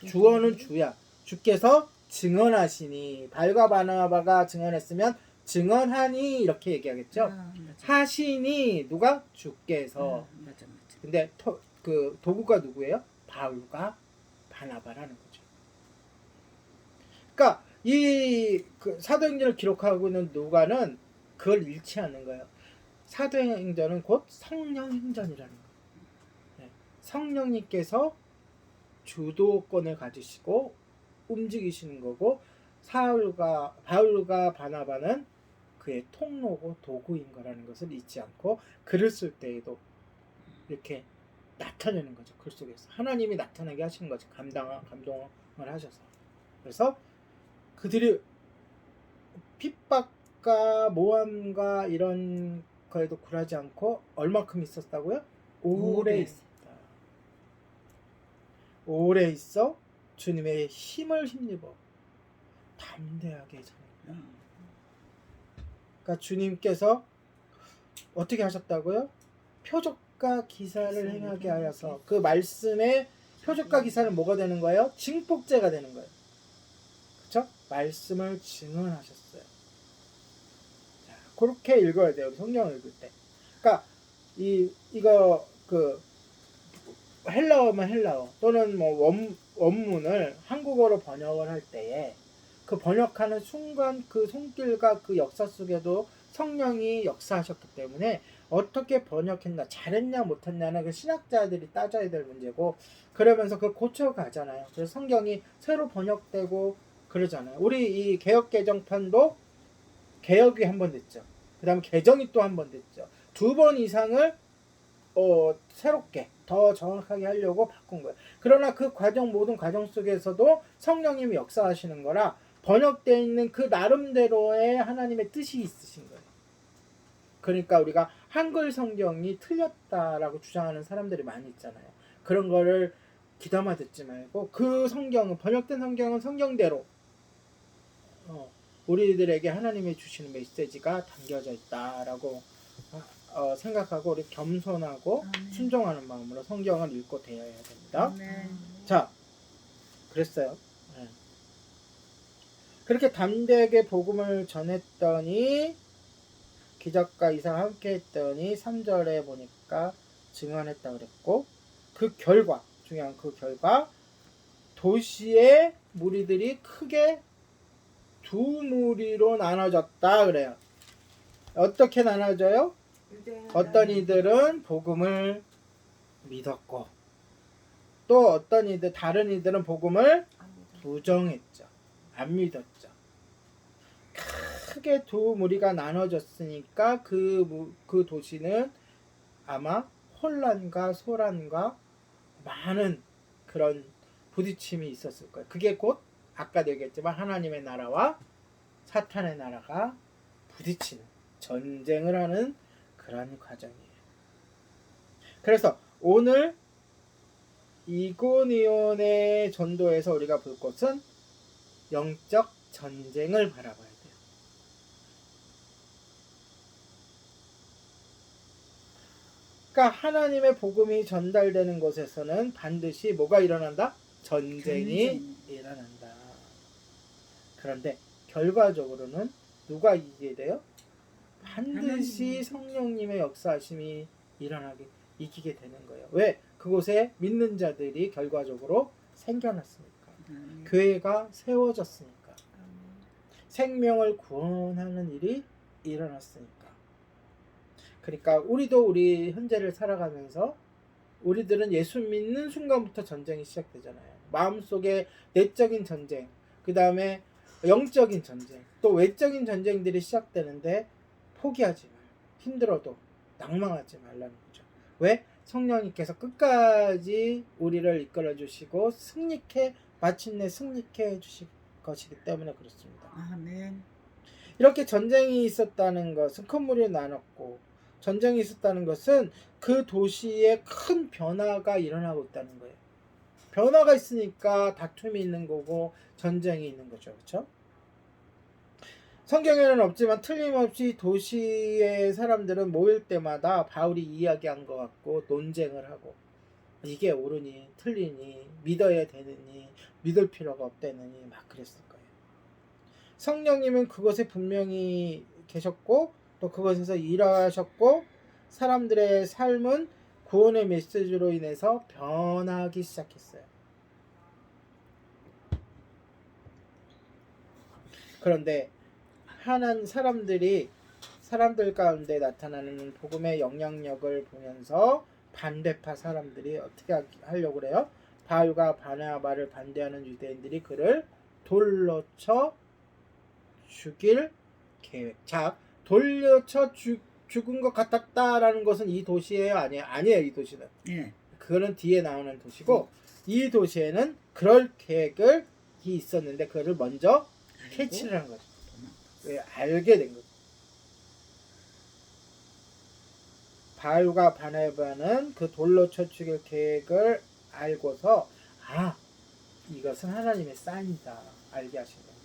주어는 주야. 주께서 증언하시니 바울과 바나바가 증언했으면 증언하니 이렇게 얘기하겠죠. 맞아. 하시니 누가? 주께서. 맞아. 근데 그 도구가 누구예요? 바울과 바나바라는 거죠. 그러니까 그 사도행전을 기록하고 있는 누가는 그걸 잃지 않는 거예요. 사도행전은 곧 성령행전이라는 거예요. 네. 성령님께서 주도권을 가지시고 움직이시는 거고 바울과 바나바는 그의 통로고 도구인 거라는 것을 잊지 않고 글을 쓸 때에도 이렇게 나타내는 거죠. 글 속에서 하나님이 나타나게 하시는 거죠. 감동을 하셔서. 그래서 그들이 핍박과 모함과 이런 거에도 굴하지 않고 얼마큼 있었다고요? 오래 있었다. 오래 있어 주님의 힘을 힘입어 담대하게 전했다. 그러니까 주님께서 어떻게 하셨다고요? 표적과 기사를 행하게 하여서 그 말씀의 표적과 기사는 뭐가 되는 거예요? 증폭제가 되는 거예요. 그렇죠? 말씀을 증언하셨어요. 자, 그렇게 읽어야 돼요. 성경을 읽을 때. 그러니까 이거 그 헬라어면 헬라어 또는 뭐 원문을 한국어로 번역을 할 때에 그 번역하는 순간 그 손길과 그 역사 속에도 성령이 역사하셨기 때문에 어떻게 번역했나 잘했냐 못했냐는 그 신학자들이 따져야 될 문제고 그러면서 그걸 고쳐가잖아요. 그래서 성경이 새로 번역되고 그러잖아요. 우리 이 개역 개정판도 개역이 한 번 됐죠. 그 다음에 개정이 또 한 번 됐죠. 2번 이상을 새롭게 더 정확하게 하려고 바꾼 거예요. 그러나 그 모든 과정 속에서도 성령님이 역사하시는 거라 번역되어 있는 그 나름대로의 하나님의 뜻이 있으신 거예요. 그러니까 우리가 한글 성경이 틀렸다라고 주장하는 사람들이 많이 있잖아요. 그런 거를 귀담아 듣지 말고 그 성경은 번역된 성경은 성경대로 우리들에게 하나님이 주시는 메시지가 담겨져 있다라고 생각하고 우리 겸손하고 순종하는 마음으로 성경을 읽고 대해야 됩니다. 자, 그랬어요. 네. 그렇게 담대하게 복음을 전했더니 기적과 이상 함께 했더니 3절에 보니까 증언했다 그랬고 그 결과 중요한 그 결과 도시의 무리들이 크게 두 무리로 나눠졌다 그래요. 어떻게 나눠져요? 어떤 이들은 복음을 믿었고 또 어떤 이들 다른 이들은 복음을 부정했죠. 안 믿었죠. 크게 두 무리가 나눠졌으니까 그 도시는 아마 혼란과 소란과 많은 그런 부딪힘이 있었을 거예요. 그게 곧 아까도 얘기했지만 하나님의 나라와 사탄의 나라가 부딪히는 전쟁을 하는 그런 과정이에요. 그래서 오늘 이고니온의 전도에서 우리가 볼 것은 영적 전쟁을 바라봐야 돼요. 그러니까 하나님의 복음이 전달되는 곳에서는 반드시 뭐가 일어난다? 전쟁이 일어난다. 그런데 결과적으로는 누가 이기게 돼요? 반드시 성령님의 역사하심이 이기게 되는 거예요. 왜? 그곳에 믿는 자들이 결과적으로 생겨났으니까. 교회가 세워졌으니까. 생명을 구원하는 일이 일어났으니까. 그러니까 우리도 우리 현재를 살아가면서 우리들은 예수 믿는 순간부터 전쟁이 시작되잖아요. 마음속에 내적인 전쟁, 그 다음에 영적인 전쟁, 또 외적인 전쟁들이 시작되는데 포기하지 말. 힘들어도 낭망하지 말라는 거죠. 왜? 성령님께서 끝까지 우리를 이끌어 주시고 마침내 승리케 해주실 것이기 때문에 그렇습니다. 아멘. 이렇게 전쟁이 있었다는 것은 큰 무리를 나눴고 전쟁이 있었다는 것은 그 도시에 큰 변화가 일어나고 있다는 거예요. 변화가 있으니까 다툼이 있는 거고 전쟁이 있는 거죠. 그렇죠? 성경에는 없지만 틀림없이 도시의 사람들은 모일 때마다 바울이 이야기한 것 같고 논쟁을 하고 이게 옳으니 틀리니 믿어야 되느니 믿을 필요가 없다느니 막 그랬을 거예요. 성령님은 그것에 분명히 계셨고 또 그것에서 일하셨고 사람들의 삶은 구원의 메시지로 인해서 변하기 시작했어요. 그런데 하나님 사람들 가운데 나타나는 복음의 영향력을 보면서 반대파 사람들이 어떻게 하려고 그래요? 바울과 바나바를 반대하는 유대인들이 그를 돌로 쳐 죽일 계획. 자, 돌려 쳐 죽은 것 같았다라는 것은 이 도시예요? 아니에요. 이 도시는. 예. 그거는 뒤에 나오는 도시고 이 도시에는 그럴 계획이 있었는데 그거를 먼저 캐치를 한 거죠. 왜 알게 된 거죠. 바울과 바나바는 그 돌로 쳐 죽일 계획을 알고서 이것은 하나님의 사인이다 알게 하신 거예요.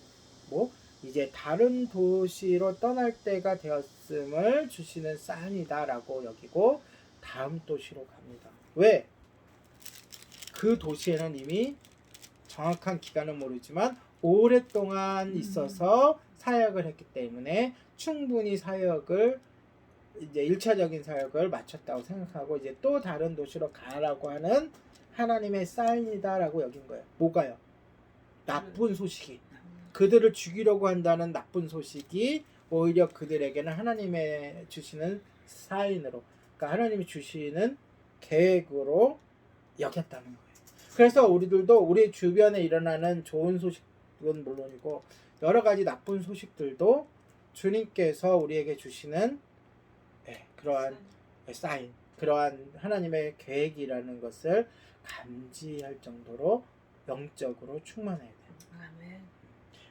뭐 이제 다른 도시로 떠날 때가 되었음을 주시는 사인이다라고 여기고 다음 도시로 갑니다. 왜? 그 도시에는 이미 정확한 기간은 모르지만 오랫동안 있어서 사역을 했기 때문에 충분히 사역을 이제 1차적인 사역을 마쳤다고 생각하고 이제 또 다른 도시로 가라고 하는 하나님의 사인이다라고 여긴 거예요. 뭐가요? 나쁜 소식이. 그들을 죽이려고 한다는 나쁜 소식이 오히려 그들에게는 하나님의 주시는 사인으로, 그러니까 하나님이 주시는 계획으로 여겼다는 거예요. 그래서 우리들도 우리 주변에 일어나는 좋은 소식은 물론이고 여러 가지 나쁜 소식들도 주님께서 우리에게 주시는 그러한 사인, 그러한 하나님의 계획이라는 것을 감지할 정도로 영적으로 충만해야 돼요. 아멘.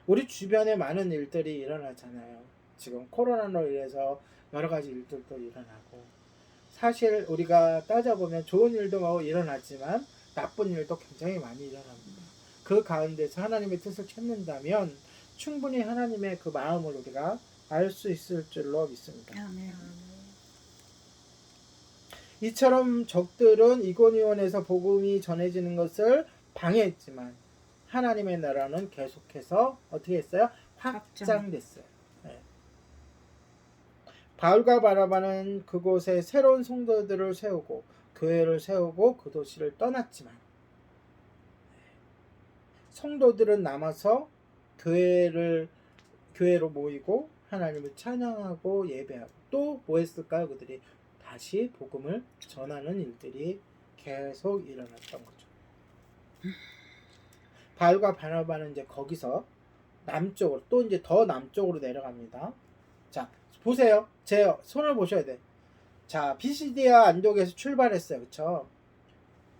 우리 주변에 많은 일들이 일어나잖아요. 지금 코로나로 인해서 여러 가지 일들도 일어나고 사실 우리가 따져보면 좋은 일도 일어나지만 나쁜 일도 굉장히 많이 일어납니다. 그 가운데서 하나님의 뜻을 찾는다면 충분히 하나님의 그 마음을 우리가 알 수 있을 줄로 믿습니다. 아멘. 이처럼 적들은 이고니온에서 복음이 전해지는 것을 방해했지만 하나님의 나라는 계속해서 어떻게 했어요? 확장됐어요. 네. 바울과 바나바는 그곳에 새로운 성도들을 세우고 교회를 세우고 그 도시를 떠났지만 성도들은 남아서 교회로 모이고 하나님을 찬양하고 예배하고 또 뭐 했을까요? 그들이 다시 복음을 전하는 일들이 계속 일어났던 거죠. 바울과 바나바는 이제 거기서 남쪽으로 또 이제 더 남쪽으로 내려갑니다. 자, 보세요. 제 손을 보셔야 돼. 자, 비시디아 안독에서 출발했어요. 그쵸?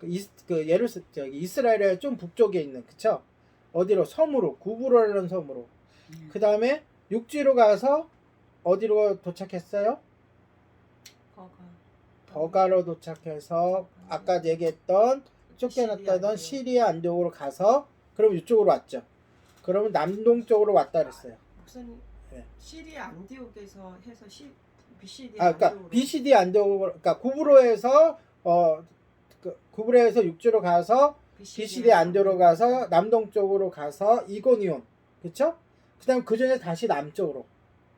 이스라엘의 좀 북쪽에 있는, 그쵸? 어디로? 섬으로, 구브로라는 섬으로. 그 다음에 육지로 가서 어디로 도착했어요? 버가로 도착해서 아까 얘기했던 쫓겨났다던 시리아 안독으로 가서 그럼 이쪽으로 왔죠. 그러면 남동쪽으로 왔다 그랬어요. 목사님, 네. 시리아 안디옥에서 해서 BCD 그러니까 BCD 안독, 그러니까 구브로에서 구브로에서 육지로 가서 BCD 안독으로 가서 남동쪽으로 가서 이고니온, 그렇죠? 그다음 그 전에 다시 남쪽으로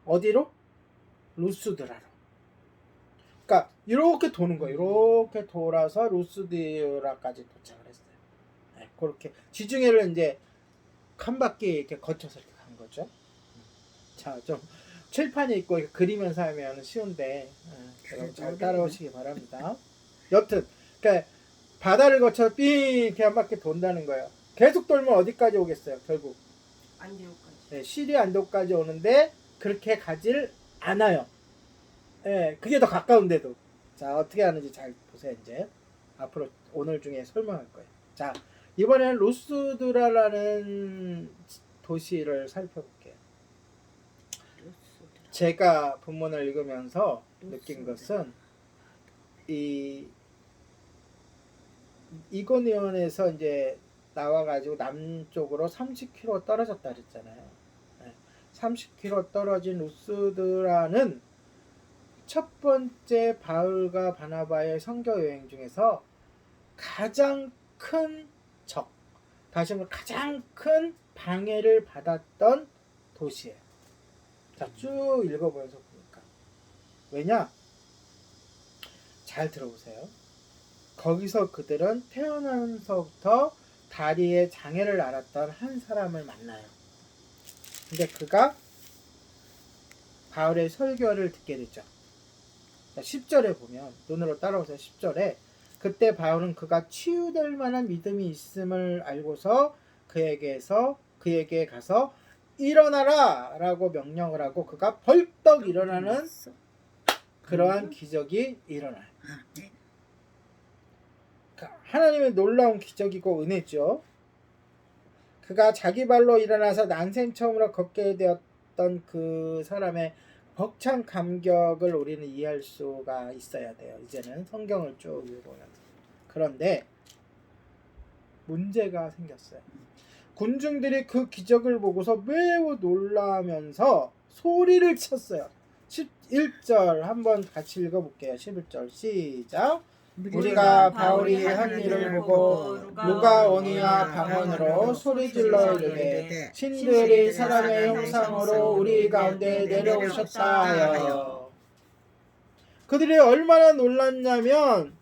어디로? 루스드라로. 그러니까 이렇게 도는 거예요. 이렇게 돌아서 루스드라까지 도착을 했어요. 네, 그렇게 지중해를 이제 한 바퀴 이렇게 거쳐서 이렇게 간 거죠. 자, 좀 칠판이 있고 그리면서 하면 쉬운데 여러분 잘 따라오시기 바랍니다. 여튼 그러니까 바다를 거쳐 삥 이렇게 한 바퀴 돈다는 거예요. 계속 돌면 어디까지 오겠어요? 결국 안디옥까지. 네, 시리아 안독까지 오는데 그렇게 가질 않아요. 네, 그게 더 가까운데도. 자, 어떻게 하는지 잘 보세요. 이제 앞으로 오늘 중에 설명할 거예요. 자, 이번에는 루스드라라는 도시를 살펴볼게요. 제가 본문을 읽으면서 느낀 것은 이고니온에서 이제 나와가지고 남쪽으로 30km 떨어졌다 그랬잖아요. 네. 30km 떨어진 루스드라는 첫 번째 바울과 바나바의 선교 여행 중에서 가장 큰 적, 다시 한번 가장 큰 방해를 받았던 도시예요. 자, 쭉 읽어보면서 보니까 왜냐? 잘 들어보세요. 거기서 그들은 태어나면서부터 다리에 장애를 앓았던 한 사람을 만나요. 근데 그가 바울의 설교를 듣게 되죠. 10절에 보면 눈으로 따라오세요. 10절에 그때 바울은 그가 치유될 만한 믿음이 있음을 알고서 그에게 가서 일어나라 라고 명령을 하고 그가 벌떡 일어나는 그러한 기적이 일어나요. 하나님의 놀라운 기적이고 은혜죠. 그가 자기 발로 일어나서 난생 처음으로 걷게 되었던 그 사람의 벅찬 감격을 우리는 이해할 수가 있어야 돼요. 이제는 성경을 쭉 읽어보면. 그런데 문제가 생겼어요. 군중들이 그 기적을 보고서 매우 놀라면서 소리를 쳤어요. 11절 한번 같이 읽어볼게요. 11절 시작. 우리가 바울이 한 일을 보고 누가 원이와 방언으로 소리질러 이르되 신들이 사람의 형상으로 우리 가운데 내려오셨다 하여. 그들이 얼마나 놀랐냐면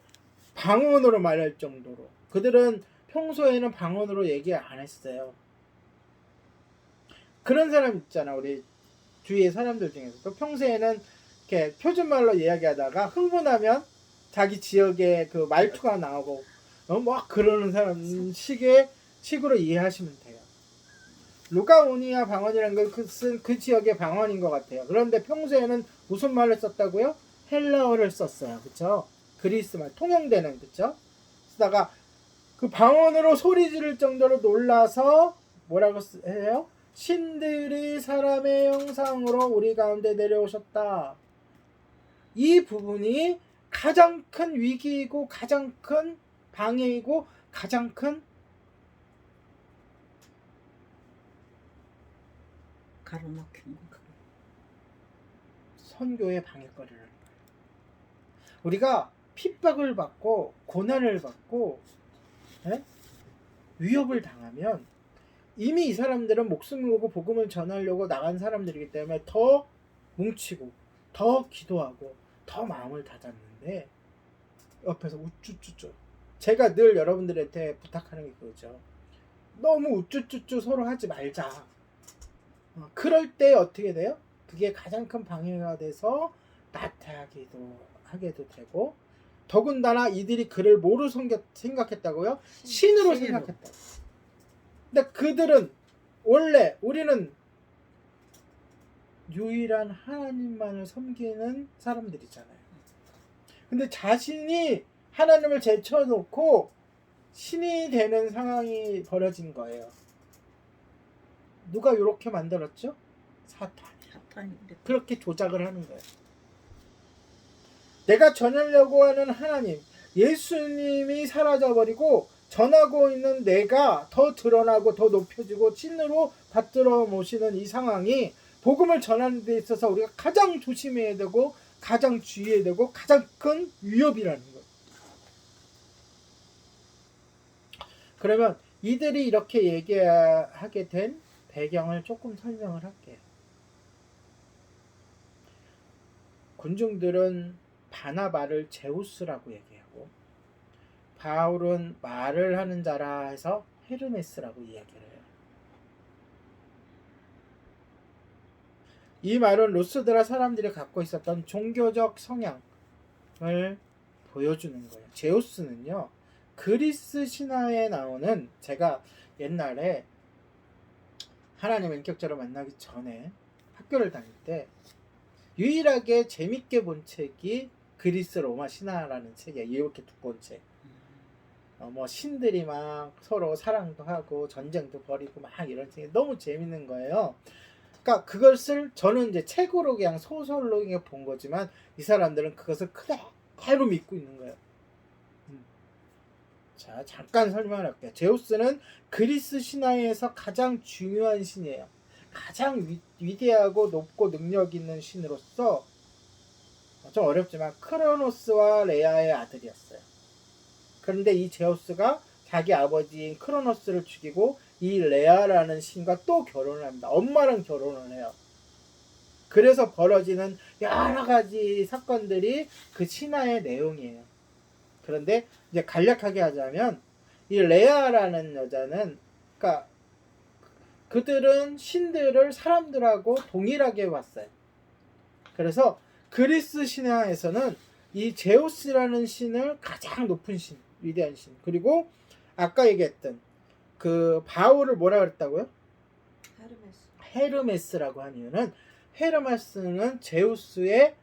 방언으로 말할 정도로. 그들은 평소에는 방언으로 얘기 안 했어요. 그런 사람 있잖아. 우리 주위의 사람들 중에서도 평소에는 이렇게 표준말로 이야기하다가 흥분하면 자기 지역의 그 말투가 나오고 막 그러는 사람 식으로 이해하시면 돼요. 루가오니아 방언이라는 것은 그 지역의 방언인 것 같아요. 그런데 평소에는 무슨 말을 썼다고요? 헬라어를 썼어요. 그쵸? 그리스 말, 통용되는, 그쵸? 쓰다가 그 방언으로 소리 지를 정도로 놀라서 뭐라고 해요? 신들이 사람의 형상으로 우리 가운데 내려오셨다. 이 부분이 가장 큰 위기이고 가장 큰 방해이고 가장 큰 가로막힌 거. 선교의 방해거리라는 거예요. 우리가 핍박을 받고 고난을 받고 위협을 당하면 이미 이 사람들은 목숨을 걸고 복음을 전하려고 나간 사람들이기 때문에 더 뭉치고 더 기도하고 더 마음을 닫았는데 옆에서 우쭈쭈쭈. 제가 늘 여러분들한테 부탁하는 게 그거죠. 너무 우쭈쭈쭈 서로 하지 말자. 그럴 때 어떻게 돼요? 그게 가장 큰 방해가 돼서 나태하게도 되고 더군다나 이들이 그를 뭐로 생각했다고요? 신으로 생각했다고. 근데 그들은 원래 우리는 유일한 하나님만을 섬기는 사람들이잖아요. 근데 자신이 하나님을 제쳐놓고 신이 되는 상황이 벌어진 거예요. 누가 이렇게 만들었죠? 사탄이. 그렇게 조작을 하는 거예요. 내가 전하려고 하는 하나님, 예수님이 사라져버리고 전하고 있는 내가 더 드러나고 더 높여지고 신으로 받들어 모시는 이 상황이 복음을 전하는 데 있어서 우리가 가장 조심해야 되고 가장 주의해야 되고 가장 큰 위협이라는 거예요. 그러면 이들이 이렇게 얘기하게 된 배경을 조금 설명을 할게요. 군중들은 바나바를 제우스라고 얘기하고 바울은 말을 하는 자라 해서 헤르메스라고 이야기를 해요. 이 말은 루스드라 사람들이 갖고 있었던 종교적 성향을 보여주는 거예요. 제우스는요, 그리스 신화에 나오는, 제가 옛날에 하나님을 인격적으로 만나기 전에 학교를 다닐 때 유일하게 재밌게 본 책이 그리스 로마 신화라는 책이에요. 이렇게 두꺼운 책. 뭐 신들이 막 서로 사랑도 하고 전쟁도 벌이고 막 이런 책이 너무 재밌는 거예요. 그러니까 그것을 저는 이제 책으로 그냥 소설로 그냥 본 거지만 이 사람들은 그것을 그대로 믿고 있는 거예요. 자, 잠깐 설명을 할게요. 제우스는 그리스 신화에서 가장 중요한 신이에요. 가장 위대하고 높고 능력 있는 신으로서 좀 어렵지만 크로노스와 레아의 아들이었어요. 그런데 이 제우스가 자기 아버지인 크로노스를 죽이고 이 레아라는 신과 또 결혼을 합니다. 엄마랑 결혼을 해요. 그래서 벌어지는 여러 가지 사건들이 그 신화의 내용이에요. 그런데 이제 간략하게 하자면 이 레아라는 여자는 그러니까 그들은 신들을 사람들하고 동일하게 봤어요. 그래서 그리스 신화에서는 이 제우스라는 신을 가장 높은 신, 위대한 신. 그리고 아까 얘기했던 그 바울을 뭐라 그랬다고요? 헤르메스. 헤르메스라고 한 이유는 헤르메스는 제우스의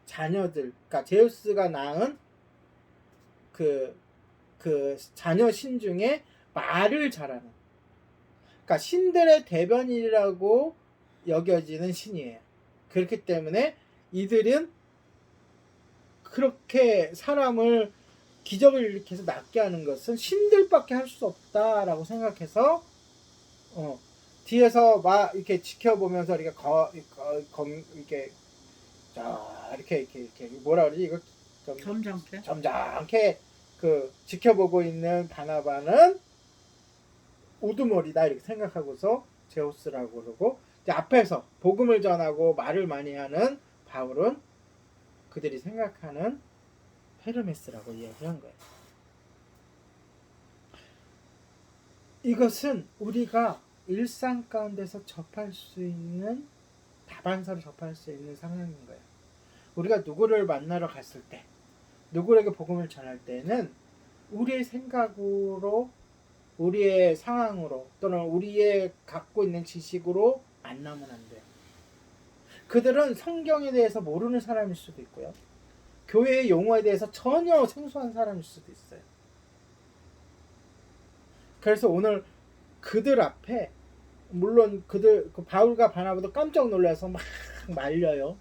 자녀들, 그러니까 제우스가 낳은 그 자녀 신 중에 말을 잘하는, 그러니까 신들의 대변인이라고 여겨지는 신이에요. 그렇기 때문에 이들은 그렇게 사람을 기적을 일으켜서 낫게 하는 것은 신들밖에 할 수 없다라고 생각해서 뒤에서 막 이렇게 지켜보면서 이렇게 이렇게 이렇게 뭐라 그러지 이거 점잖게 그 지켜보고 있는 바나바는 우두머리다 이렇게 생각하고서 제우스라고 그러고, 이제 앞에서 복음을 전하고 말을 많이 하는 바울은 그들이 생각하는 헤르메스라고 이야기한 거예요. 이것은 우리가 일상 가운데서 접할 수 있는, 다반사로 접할 수 있는 상황인 거예요. 우리가 누구를 만나러 갔을 때, 누구에게 복음을 전할 때는 우리의 생각으로, 우리의 상황으로, 또는 우리의 갖고 있는 지식으로 만나면 안 돼요. 그들은 성경에 대해서 모르는 사람일 수도 있고요. 교회의 용어에 대해서 전혀 생소한 사람일 수도 있어요. 그래서 오늘 그들 앞에, 물론 그 바울과 바나바도 깜짝 놀라서 막 말려요.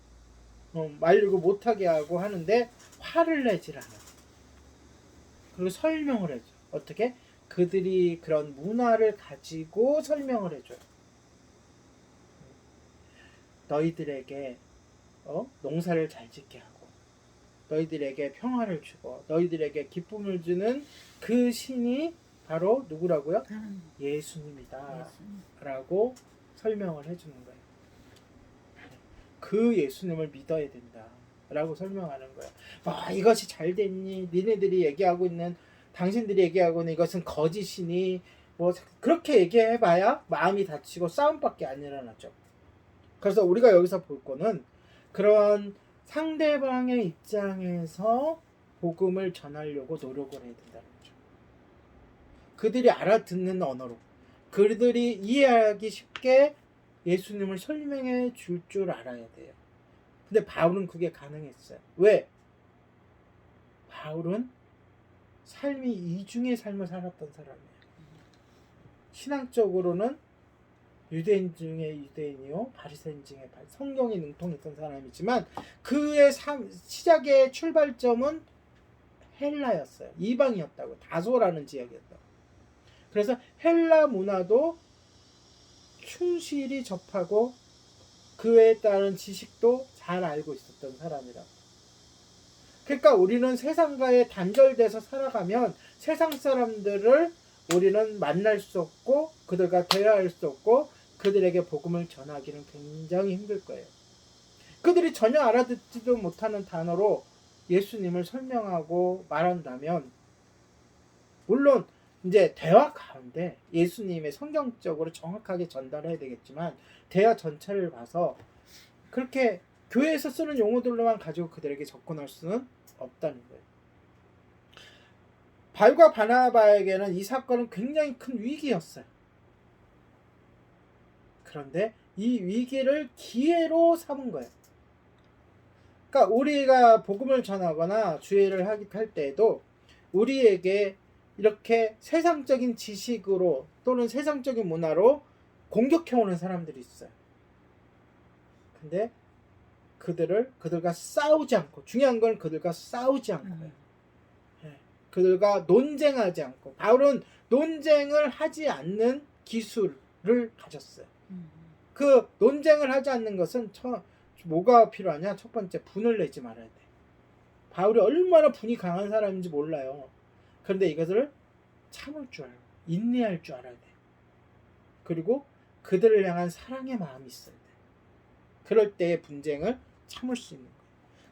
말리고 못하게 하고 하는데 화를 내질 않아요. 그리고 설명을 해줘. 어떻게? 그들이 그런 문화를 가지고 설명을 해줘요. 너희들에게 농사를 잘 짓게 하고, 너희들에게 평화를 주고, 너희들에게 기쁨을 주는 그 신이 바로 누구라고요? 예수님이다 라고 설명을 해주는 거예요. 그 예수님을 믿어야 된다 라고 설명하는 거예요. 이것이 잘 됐니? 니네들이 얘기하고 있는, 당신들이 얘기하고 있는 이것은 거짓이니? 뭐 그렇게 얘기해봐야 마음이 다치고 싸움밖에 안 일어나죠. 그래서 우리가 여기서 볼 거는 그런 상대방의 입장에서 복음을 전하려고 노력을 해야 된다는 거죠. 그들이 알아듣는 언어로, 그들이 이해하기 쉽게 예수님을 설명해 줄 줄 알아야 돼요. 근데 바울은 그게 가능했어요. 왜? 바울은 삶이 이중의 삶을 살았던 사람이에요. 신앙적으로는 유대인 중에 유대인이요, 바리새인 중에 성경에 능통했던 사람이지만 그의 시작의 출발점은 헬라였어요. 이방이었다고, 다소라는 지역이었다고. 그래서 헬라 문화도 충실히 접하고 그에 따른 지식도 잘 알고 있었던 사람이라. 그러니까 우리는 세상과의 단절돼서 살아가면 세상 사람들을 우리는 만날 수 없고 그들과 대화할 수 없고 그들에게 복음을 전하기는 굉장히 힘들 거예요. 그들이 전혀 알아듣지도 못하는 단어로 예수님을 설명하고 말한다면, 물론 이제 대화 가운데 예수님의 성경적으로 정확하게 전달해야 되겠지만 대화 전체를 봐서 그렇게 교회에서 쓰는 용어들로만 가지고 그들에게 접근할 수는 없다는 거예요. 바울과 바나바에게는 이 사건은 굉장히 큰 위기였어요. 그런데 이 위기를 기회로 삼은 거예요. 그러니까 우리가 복음을 전하거나 주의를 할 때에도 우리에게 이렇게 세상적인 지식으로 또는 세상적인 문화로 공격해오는 사람들이 있어요. 근데 그들과 싸우지 않고, 중요한 건 그들과 싸우지 않고요. 그들과 논쟁하지 않고, 바울은 논쟁을 하지 않는 기술을 가졌어요. 그 논쟁을 하지 않는 것은 뭐가 필요하냐? 첫 번째, 분을 내지 말아야 돼. 바울이 얼마나 분이 강한 사람인지 몰라요. 그런데 이것을 참을 줄 알아요. 인내할 줄 알아야 돼. 그리고 그들을 향한 사랑의 마음이 있어야 돼. 그럴 때의 분쟁을 참을 수 있는 거예요.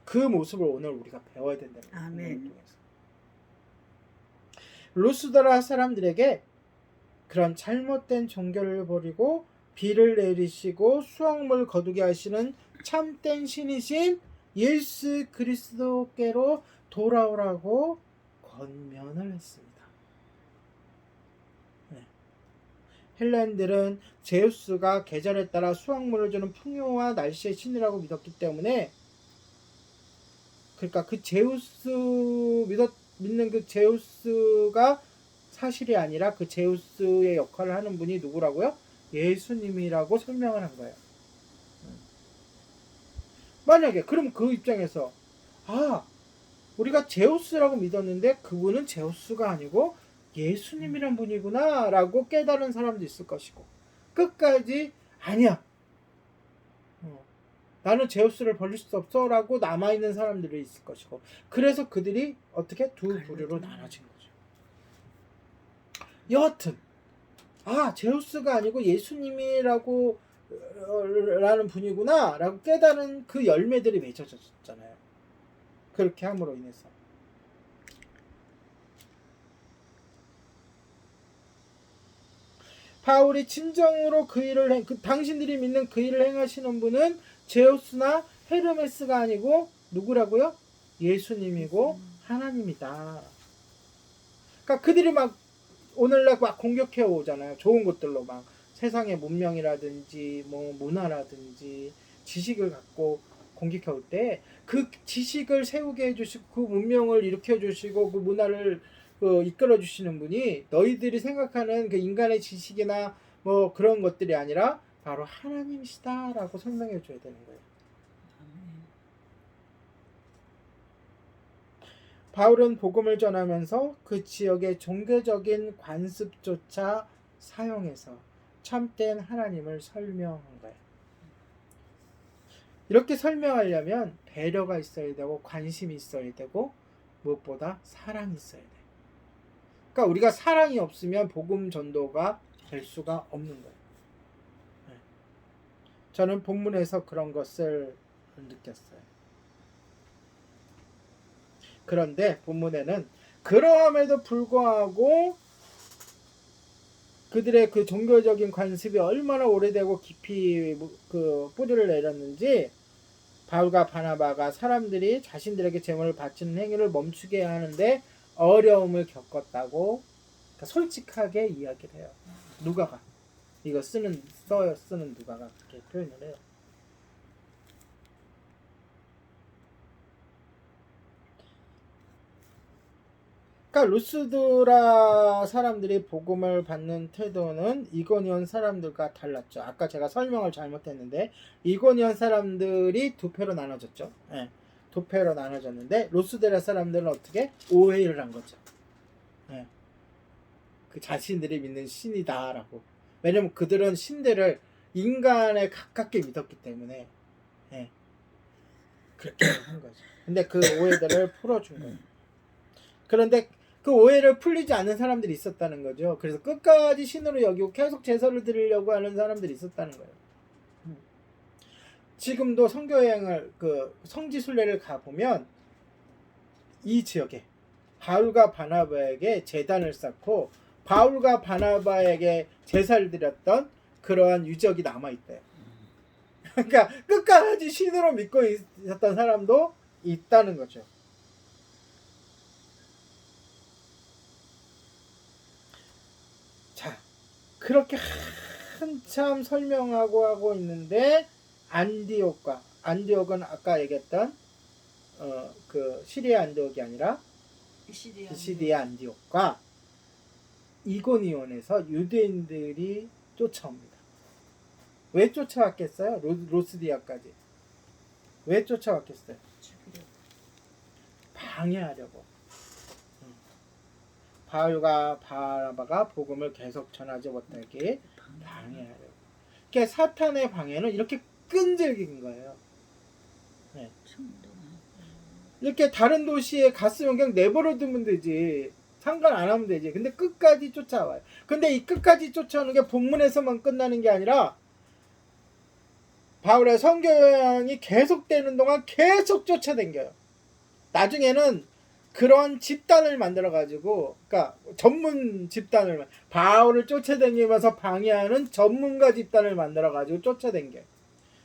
그 모습을 오늘 우리가 배워야 된다는 거예요. 아멘. 루스드라 사람들에게 그런 잘못된 종교를 버리고 비를 내리시고 수확물 거두게 하시는 참된 신이신 예수 그리스도께로 돌아오라고 권면을 했습니다. 헬라인들은 제우스가 계절에 따라 수확물을 주는 풍요와 날씨의 신이라고 믿었기 때문에, 그러니까 그 제우스 믿는 그 제우스가 사실이 아니라 그 제우스의 역할을 하는 분이 누구라고요? 예수님이라고 설명을 한 거예요. 만약에 그럼 그 입장에서 우리가 제우스라고 믿었는데 그분은 제우스가 아니고 예수님이란 분이구나 라고 깨달은 사람도 있을 것이고, 끝까지 아니야, 나는 제우스를 버릴 수 없어 라고 남아있는 사람들이 있을 것이고, 그래서 그들이 어떻게 두 부류로 나눠진 거죠. 여하튼 제우스가 아니고 예수님이라고 라는 분이구나 라고 깨달은 그 열매들이 맺어졌잖아요. 그렇게 함으로 인해서 바울이 진정으로 그 일을 당신들이 믿는 그 일을 행하시는 분은 제우스나 헤르메스가 아니고 누구라고요? 예수님이고 하나님이다. 그러니까 그들이 막 오늘날 막 공격해 오잖아요. 좋은 것들로 막 세상의 문명이라든지 뭐 문화라든지 지식을 갖고 공격해 올 때 그 지식을 세우게 해주시고 그 문명을 일으켜 주시고 그 문화를 이끌어 주시는 분이 너희들이 생각하는 그 인간의 지식이나 뭐 그런 것들이 아니라 바로 하나님이시다라고 설명해 줘야 되는 거예요. 바울은 복음을 전하면서 그 지역의 종교적인 관습조차 사용해서 참된 하나님을 설명한 거예요. 이렇게 설명하려면 배려가 있어야 되고 관심이 있어야 되고 무엇보다 사랑이 있어야 돼요. 그러니까 우리가 사랑이 없으면 복음 전도가 될 수가 없는 거예요. 저는 본문에서 그런 것을 느꼈어요. 그런데 본문에는 그러함에도 불구하고 그들의 그 종교적인 관습이 얼마나 오래되고 깊이 그 뿌리를 내렸는지, 바울과 바나바가 사람들이 자신들에게 제물을 바치는 행위를 멈추게 하는데 어려움을 겪었다고 그러니까 솔직하게 이야기를 해요. 누가가 이거 쓰는 누가가 그렇게 표현을 해요. 그러니까 루스드라 사람들이 복음을 받는 태도는 이고니온 사람들과 달랐죠. 아까 제가 설명을 잘못했는데 이고니온 사람들이 두 표로 나눠졌죠. 두 표로 나눠졌는데 루스드라 사람들은 어떻게 오해를 한 거죠. 그 자신들이 믿는 신이다라고. 왜냐면 그들은 신들을 인간에 가깝게 믿었기 때문에 그렇게 한 거죠. 근데 그 오해들을 풀어준 거예요. 그런데 그 오해를 풀리지 않는 사람들이 있었다는 거죠. 그래서 끝까지 신으로 여기고 계속 제사를 드리려고 하는 사람들이 있었다는 거예요. 지금도 선교여행을 그 성지순례를 가보면 이 지역에 바울과 바나바에게 제단을 쌓고 바울과 바나바에게 제사를 드렸던 그러한 유적이 남아있대요. 그러니까 끝까지 신으로 믿고 있었던 사람도 있다는 거죠. 자, 그렇게 한참 설명하고 하고 있는데 안디옥은 아까 얘기했던 그 시리아 안디옥이 아니라 비시디아 안디옥과 이고니온에서 유대인들이 쫓아옵니다. 왜 쫓아왔겠어요? 로스디아까지. 왜 쫓아왔겠어요? 방해하려고. 바울과 바나바가 복음을 계속 전하지 못하게 방해하려고. 이렇게 사탄의 방해는 이렇게 끈질긴 거예요. 이렇게 다른 도시에 갔으면 그냥 내버려 두면 되지. 상관 안 하면 되지. 근데 끝까지 쫓아와요. 근데 이 끝까지 쫓아오는 게 본문에서만 끝나는 게 아니라 바울의 선교 여행이 계속되는 동안 계속 쫓아다녀요. 나중에는 그런 집단을 만들어가지고, 그러니까 전문 집단을, 바울을 쫓아다니면서 방해하는 전문가 집단을 만들어가지고 쫓아다녀요.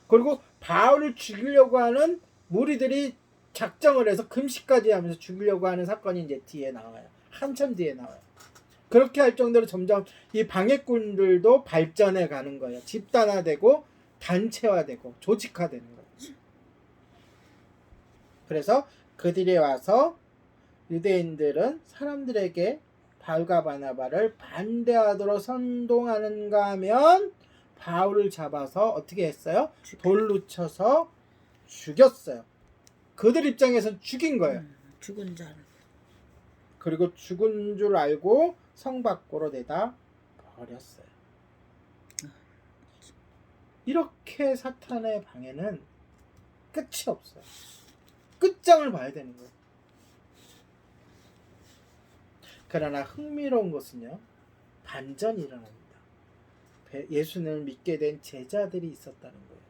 그리고 바울을 죽이려고 하는 무리들이 작정을 해서 금식까지 하면서 죽이려고 하는 사건이 이제 뒤에 나와요. 한참 뒤에 나와요. 그렇게 할 정도로 점점 이 방해꾼들도 발전해 가는 거예요. 집단화되고 단체화되고 조직화되는 거예요. 그래서 그들이 와서 유대인들은 사람들에게 바울과 바나바를 반대하도록 선동하는가 하면 바울을 잡아서 어떻게 했어요? 돌로 쳐서 죽였어요. 그들 입장에서 죽인 거예요. 죽은 자를. 그리고 죽은 줄 알고 성 밖으로 내다 버렸어요. 이렇게 사탄의 방해는 끝이 없어요. 끝장을 봐야 되는 거예요. 그러나 흥미로운 것은요, 반전이 일어납니다. 예수를 믿게 된 제자들이 있었다는 거예요.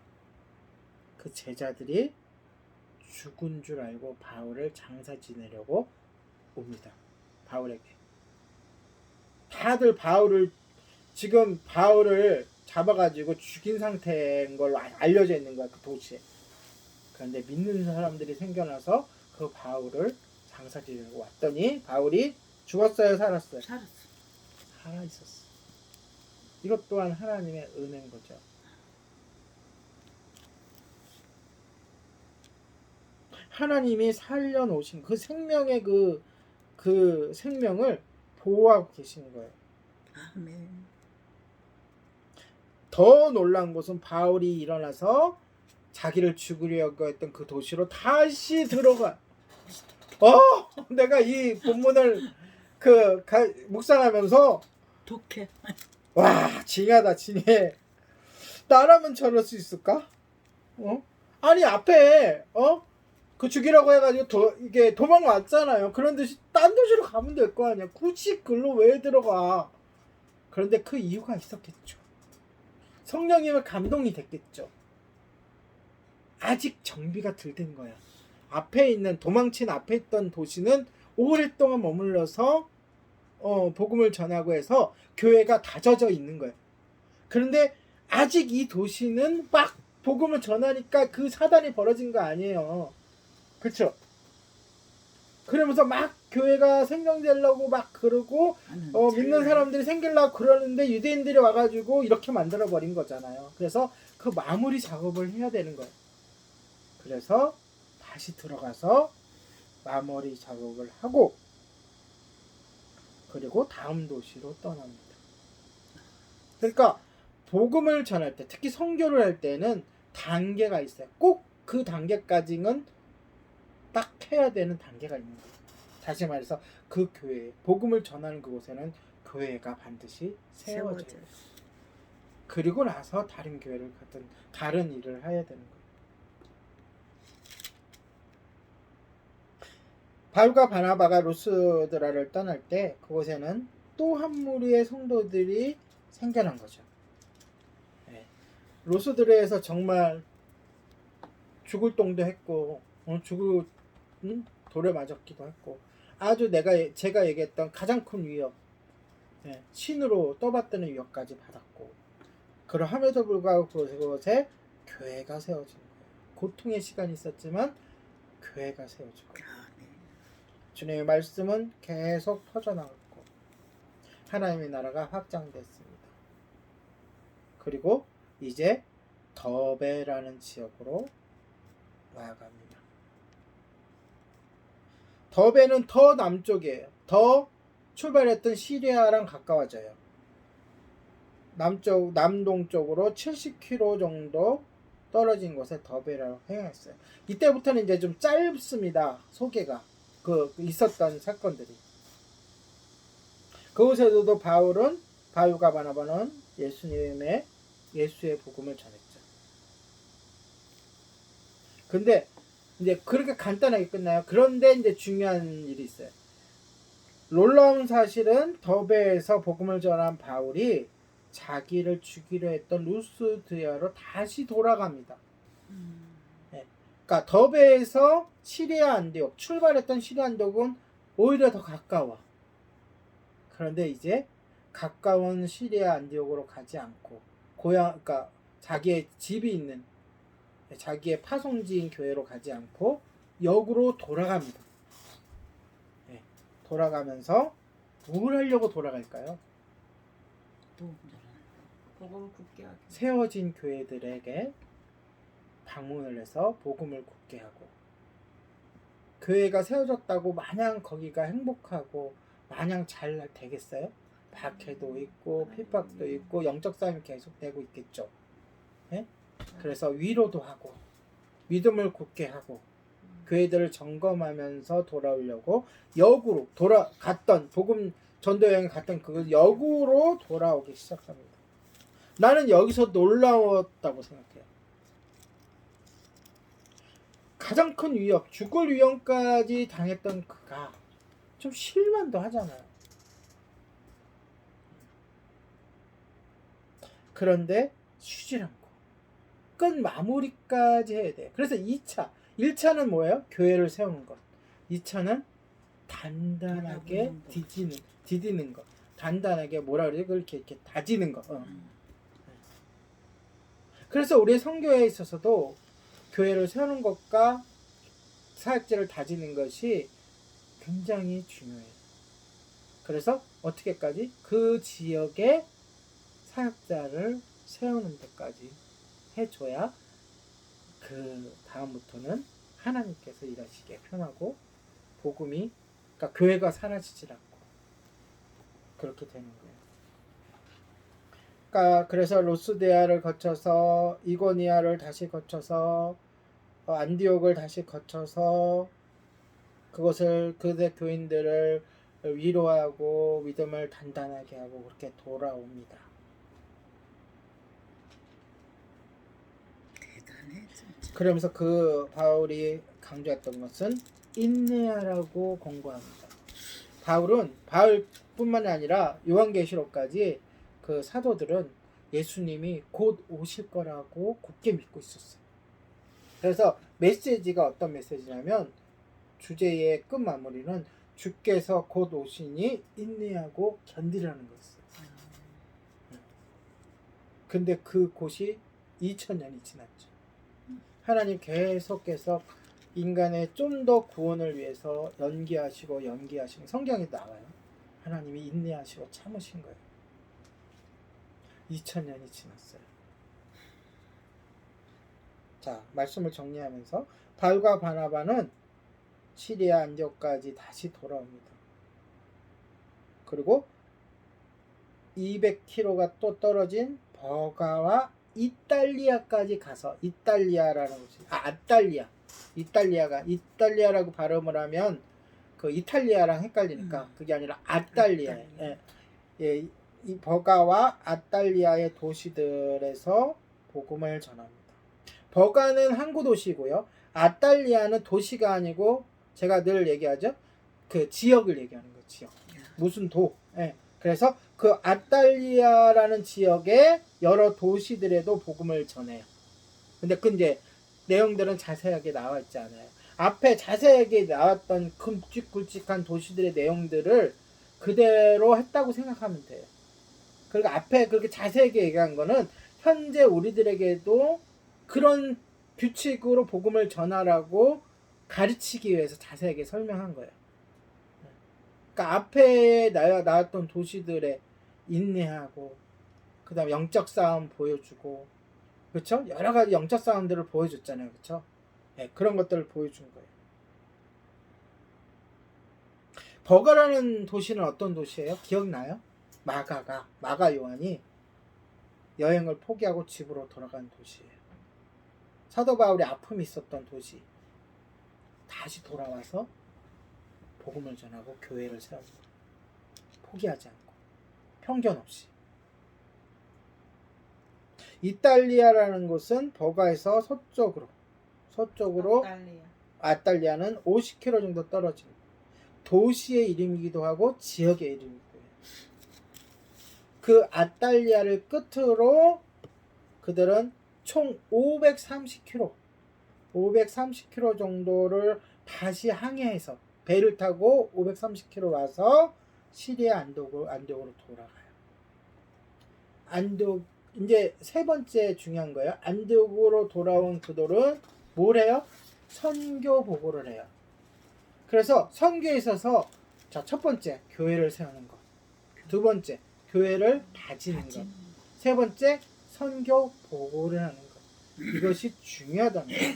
그 제자들이 죽은 줄 알고 바울을 장사 지내려고 옵니다. 바울에게. 다들 지금 바울을 잡아가지고 죽인 상태인 걸로 알려져 있는 거야, 그 도시에. 그런데 믿는 사람들이 생겨나서 그 바울을 장사 지내려고 왔더니 바울이 죽었어요, 살았어요? 살아 있었어. 이것 또한 하나님의 은혜인 거죠. 하나님이 살려놓으신 그 생명의 그 생명을 보호하고 계시는 거예요. 아멘. 더 놀라운 것은 바울이 일어나서 자기를 죽이려고 했던 그 도시로 다시 들어가. 내가 이 본문을 묵상하면서 독해. 와, 징하다, 징해. 나라면 저럴 수 있을까? 아니, 앞에 그 죽이라고 해가지고 이게 도망왔잖아요. 그런데 딴 도시로 가면 될 거 아니야. 굳이 글로 왜 들어가? 그런데 그 이유가 있었겠죠. 성령님의 감동이 됐겠죠. 아직 정비가 덜 된 거야. 도망친 앞에 있던 도시는 오랫동안 머물러서 복음을 전하고 해서 교회가 다져져 있는 거예요. 그런데 아직 이 도시는 막 복음을 전하니까 그 사단이 벌어진 거 아니에요. 그렇죠? 그러면서 막 교회가 생성되려고 막 그러고 믿는 사람들이 생기려고 그러는데 유대인들이 와가지고 이렇게 만들어 버린 거잖아요. 그래서 그 마무리 작업을 해야 되는 거예요. 그래서 다시 들어가서 마무리 작업을 하고 그리고 다음 도시로 떠납니다. 그러니까 복음을 전할 때, 특히 선교를 할 때는 단계가 있어요. 꼭 그 단계까지는 딱 해야 되는 단계가 있는 거예요. 다시 말해서 그 교회, 복음을 전하는 그곳에는 교회가 반드시 세워져요. 그리고 나서 다른 교회를 가든 다른 일을 해야 되는 거예요. 바울과 바나바가 루스드라를 떠날 때 그곳에는 또 한 무리의 성도들이 생겨난 거죠. 루스드라에서 정말 죽을 똥도 했고 돌에 맞았기도 했고 아주 제가 얘기했던 가장 큰 위협, 신으로 떠받드는 위협까지 받았고 그러함에도 불구하고 그곳에 교회가 세워진 거예요. 고통의 시간이 있었지만 교회가 세워지고 주님의 말씀은 계속 퍼져나갔고 하나님의 나라가 확장됐습니다. 그리고 이제 더베라는 지역으로 나아갑니다. 더베는 더 남쪽이에요. 더 출발했던 시리아랑 가까워져요. 남동쪽으로 70km 정도 떨어진 곳에 더베라고 행했어요. 이때부터는 이제 좀 짧습니다. 소개가 있었던 사건들이. 그곳에서도 바울과 바나바는 예수님의 예수의 복음을 전했죠. 근데 이제 그렇게 간단하게 끝나요. 그런데 이제 중요한 일이 있어요. 놀라운 사실은 더베에서 복음을 전한 바울이 자기를 죽이려 했던 루스드야로 다시 돌아갑니다. 네. 그러니까 더베에서 시리아 안디옥, 출발했던 시리아 안디옥은 오히려 더 가까워. 그런데 이제 가까운 시리아 안디옥으로 가지 않고 그러니까 자기의 집이 있는 자기의 파송지인 교회로 가지 않고 역으로 돌아갑니다. 네. 돌아가면서 뭘 하려고 돌아갈까요? 복음 굳게 하기. 세워진 교회들에게 방문을 해서 복음을 굳게 하고, 교회가 세워졌다고 마냥 거기가 행복하고 마냥 잘 되겠어요? 박해도 있고 핍박도 있고 영적 싸움이 계속되고 있겠죠. 네? 그래서 위로도 하고 믿음을 굳게 하고 교회들을 점검하면서 돌아오려고 역으로 돌아갔던 복음 전도 여행 갔던 그 역으로 돌아오기 시작합니다. 나는 여기서 놀라웠다고 생각해요. 가장 큰 위협, 죽을 위험까지 당했던 그가 좀 실만도 하잖아요. 그런데 쉬질 않고 끝 마무리까지 해야 돼요. 그래서 2차, 1차는 뭐예요? 교회를 세우는 것. 2차는 단단하게 디디는 것. 단단하게 뭐라 그래요? 이렇게 다지는 것. 그래서 우리 선교에 있어서도 교회를 세우는 것과 사역자를 다지는 것이 굉장히 중요해요. 그래서 어떻게까지 그 지역에 사역자를 세우는 데까지 해줘야 그 다음부터는 하나님께서 일하시기에 편하고 복음이 그러니까 교회가 사라지질 않고 그렇게 되는 거예요. 그러니까 그래서 로스데아를 거쳐서 이고니아를 다시 거쳐서 안디옥을 다시 거쳐서 그것을 그대 교인들을 위로하고 믿음을 단단하게 하고 그렇게 돌아옵니다. 대단해 진짜. 그러면서 그 바울이 강조했던 것은 인내하라고 권고합니다. 바울뿐만 아니라 요한계시록까지 그 사도들은 예수님이 곧 오실 거라고 굳게 믿고 있었어요. 그래서 메시지가 어떤 메시지냐면 주제의 끝마무리는 주께서 곧 오시니 인내하고 견디라는 거였어요. 근데 그 곳이 2000년이 지났죠. 하나님 계속 인간의 좀 더 구원을 위해서 연기하시고 성경에 나와요. 하나님이 인내하시고 참으신 거예요. 2000년이 지났어요. 자, 말씀을 정리하면서 바울과 바나바는 시리아 안디옥까지 다시 돌아옵니다. 그리고 200km가 또 떨어진 버가와 이탈리아까지 가서 이탈리아라는 곳이 이탈리아라고 발음을 하면 그 이탈리아랑 헷갈리니까 그게 아니라 아탈리아. 예, 이 버가와 아탈리아의 도시들에서 복음을 전합니다. 버가는 항구 도시고요. 아탈리아는 도시가 아니고 제가 늘 얘기하죠. 그 지역을 얘기하는 거예요. 지역. 무슨 도. 예. 그래서 그 아탈리아라는 지역의 여러 도시들에도 복음을 전해요. 근데 그 이제 내용들은 자세하게 나와 있지 않아요. 앞에 자세하게 나왔던 굵직굵직한 도시들의 내용들을 그대로 했다고 생각하면 돼요. 그리고 앞에 그렇게 자세하게 얘기한 거는 현재 우리들에게도 그런 규칙으로 복음을 전하라고 가르치기 위해서 자세하게 설명한 거예요. 그러니까 앞에 나왔던 도시들의 인내하고 그 다음에 영적 싸움 보여주고 그렇죠? 여러 가지 영적 싸움들을 보여줬잖아요. 그렇죠? 네, 그런 것들을 보여준 거예요. 버가라는 도시는 어떤 도시예요? 기억나요? 마가 요한이 여행을 포기하고 집으로 돌아간 도시예요. 사도 바울이 아픔이 있었던 도시. 다시 돌아와서 복음을 전하고 교회를 세우고 포기하지 않고 편견 없이 이탈리아라는 곳은 버가에서 서쪽으로 딸리야. 아탈리아는 50km 정도 떨어진 도시의 이름이기도 하고 지역의 이름이기도 해요. 그 아탈리아를 끝으로 그들은 총 530km 정도를 다시 항해해서 배를 타고 530km 와서 시리아 안디옥으로 돌아가요. 안디옥 이제 세 번째 중요한 거예요. 안디옥으로 돌아온 그들은 뭘 해요? 선교 보고를 해요. 그래서 선교에 있어서 자, 첫 번째 교회를 세우는 것, 두 번째 교회를 다지는 것, 세 번째 선교 보고를 하는 것. 이것이 중요하다는 거예요.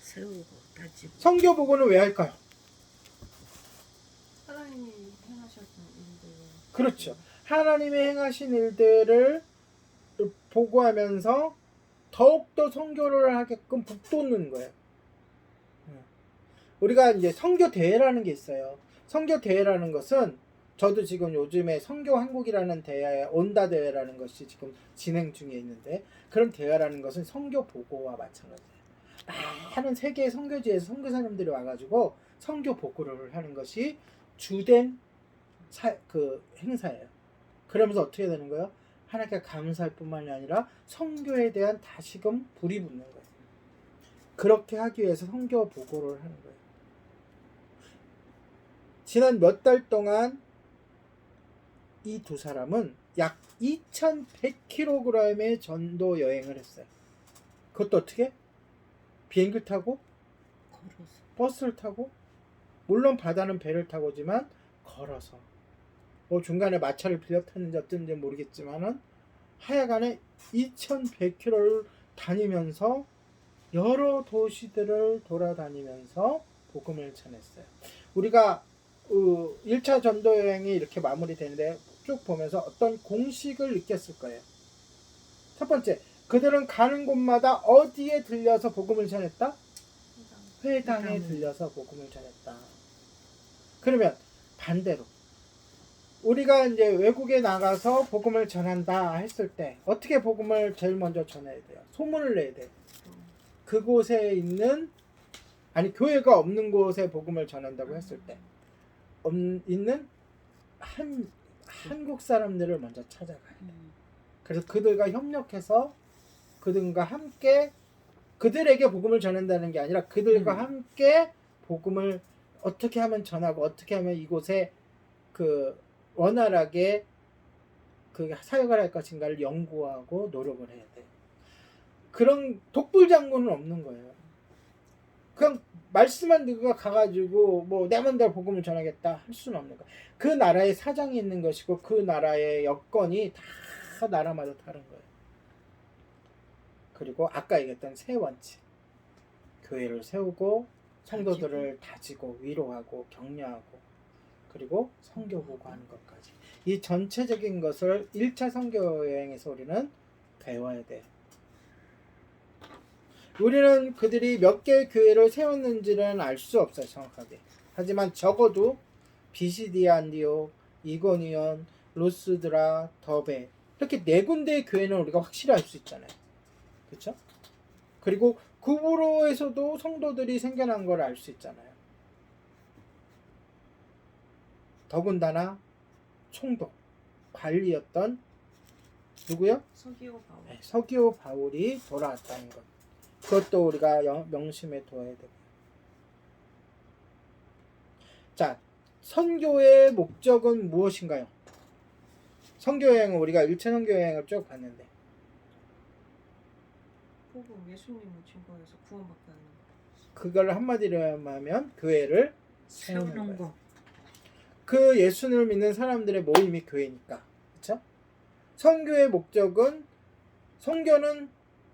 세우고 다지고. 선교 보고는 왜 할까요? 하나님이 행하셨던 일들. 그렇죠. 하나님이 행하신 일들을 보고하면서 더욱더 선교를 하게끔 북돋는 거예요. 우리가 이제 선교 대회라는 게 있어요. 선교 대회라는 것은 저도 지금 요즘에 선교 한국이라는 대회, 온다 대회라는 것이 지금 진행 중에 있는데 그런 대회라는 것은 선교 보고와 마찬가지예요. 많은 세계의 선교지에서 선교사님들이 와가지고 선교 보고를 하는 것이 주된 그 행사예요. 그러면서 어떻게 되는 거예요? 하나님께 감사할 뿐만이 아니라 선교에 대한 다시금 불이 붙는 거예요. 그렇게 하기 위해서 선교 보고를 하는 거예요. 지난 몇 달 동안 이 두 사람은 약 2100kg의 전도 여행을 했어요. 그것도 어떻게? 비행기 타고, 걸어서. 버스를 타고, 물론 바다는 배를 타고지만 걸어서. 뭐 중간에 마차를 빌려 탔는지 어쩐지 모르겠지만은 하여간에 2100km를 다니면서 여러 도시들을 돌아다니면서 복음을 전했어요. 우리가 1차 전도 여행이 이렇게 마무리되는데 쭉 보면서 어떤 공식을 느꼈을 거예요. 첫 번째, 그들은 가는 곳마다 어디에 들려서 복음을 전했다? 회당에 들려서 복음을 전했다. 그러면 반대로 우리가 이제 외국에 나가서 복음을 전한다 했을 때 어떻게 복음을 제일 먼저 전해야 돼요? 소문을 내야 돼요. 그곳에 있는 교회가 없는 곳에 복음을 전한다고 했을 때 있는 한국 사람들을 먼저 찾아가요. 그래서 그들과 협력해서 그들과 함께 그들에게 복음을 전한다는 게 아니라 그들과 함께 복음을 어떻게 하면 전하고 어떻게 하면 이곳에 그 원활하게 그 사역을 할 것인가를 연구하고 노력을 해야 돼요. 그런 독불장군은 없는 거예요. 그냥 말씀만 누가 가가지고 뭐 내 맘대로 복음을 전하겠다 할 수는 없는 거예요. 그 나라의 사정이 있는 것이고 그 나라의 여건이 다 나라마다 다른 거예요. 그리고 아까 얘기했던 세 번째, 교회를 세우고 성도들을 다지고 위로하고 격려하고 그리고 선교 보고하는 것까지, 이 전체적인 것을 1차 선교 여행에서 우리는 배워야 돼. 우리는 그들이 몇 개의 교회를 세웠는지는 알 수 없어요, 정확하게. 하지만 적어도 비시디아 안디옥, 이고니온, 루스드라, 더베 이렇게 네 군데의 교회는 우리가 확실히 알 수 있잖아요. 그렇죠? 그리고 구브로에서도 성도들이 생겨난 걸 알 수 있잖아요. 더군다나 총독, 관리였던 누구요? 서기오 바울. 네, 서기오 바울이 돌아왔다는 것. 그것도 우리가 명심해 둬야 되고요. 자, 선교의 목적은 무엇인가요? 선교여행은 우리가 1차 선교여행을 쭉 봤는데 복음 예수님을 증거해서 구원받게 하는 거. 그걸 한마디로 하면 교회를 세우는 세우는 거예요. 거. 그 예수를 믿는 사람들의 모임이 교회니까. 그렇죠? 선교의 목적은, 선교는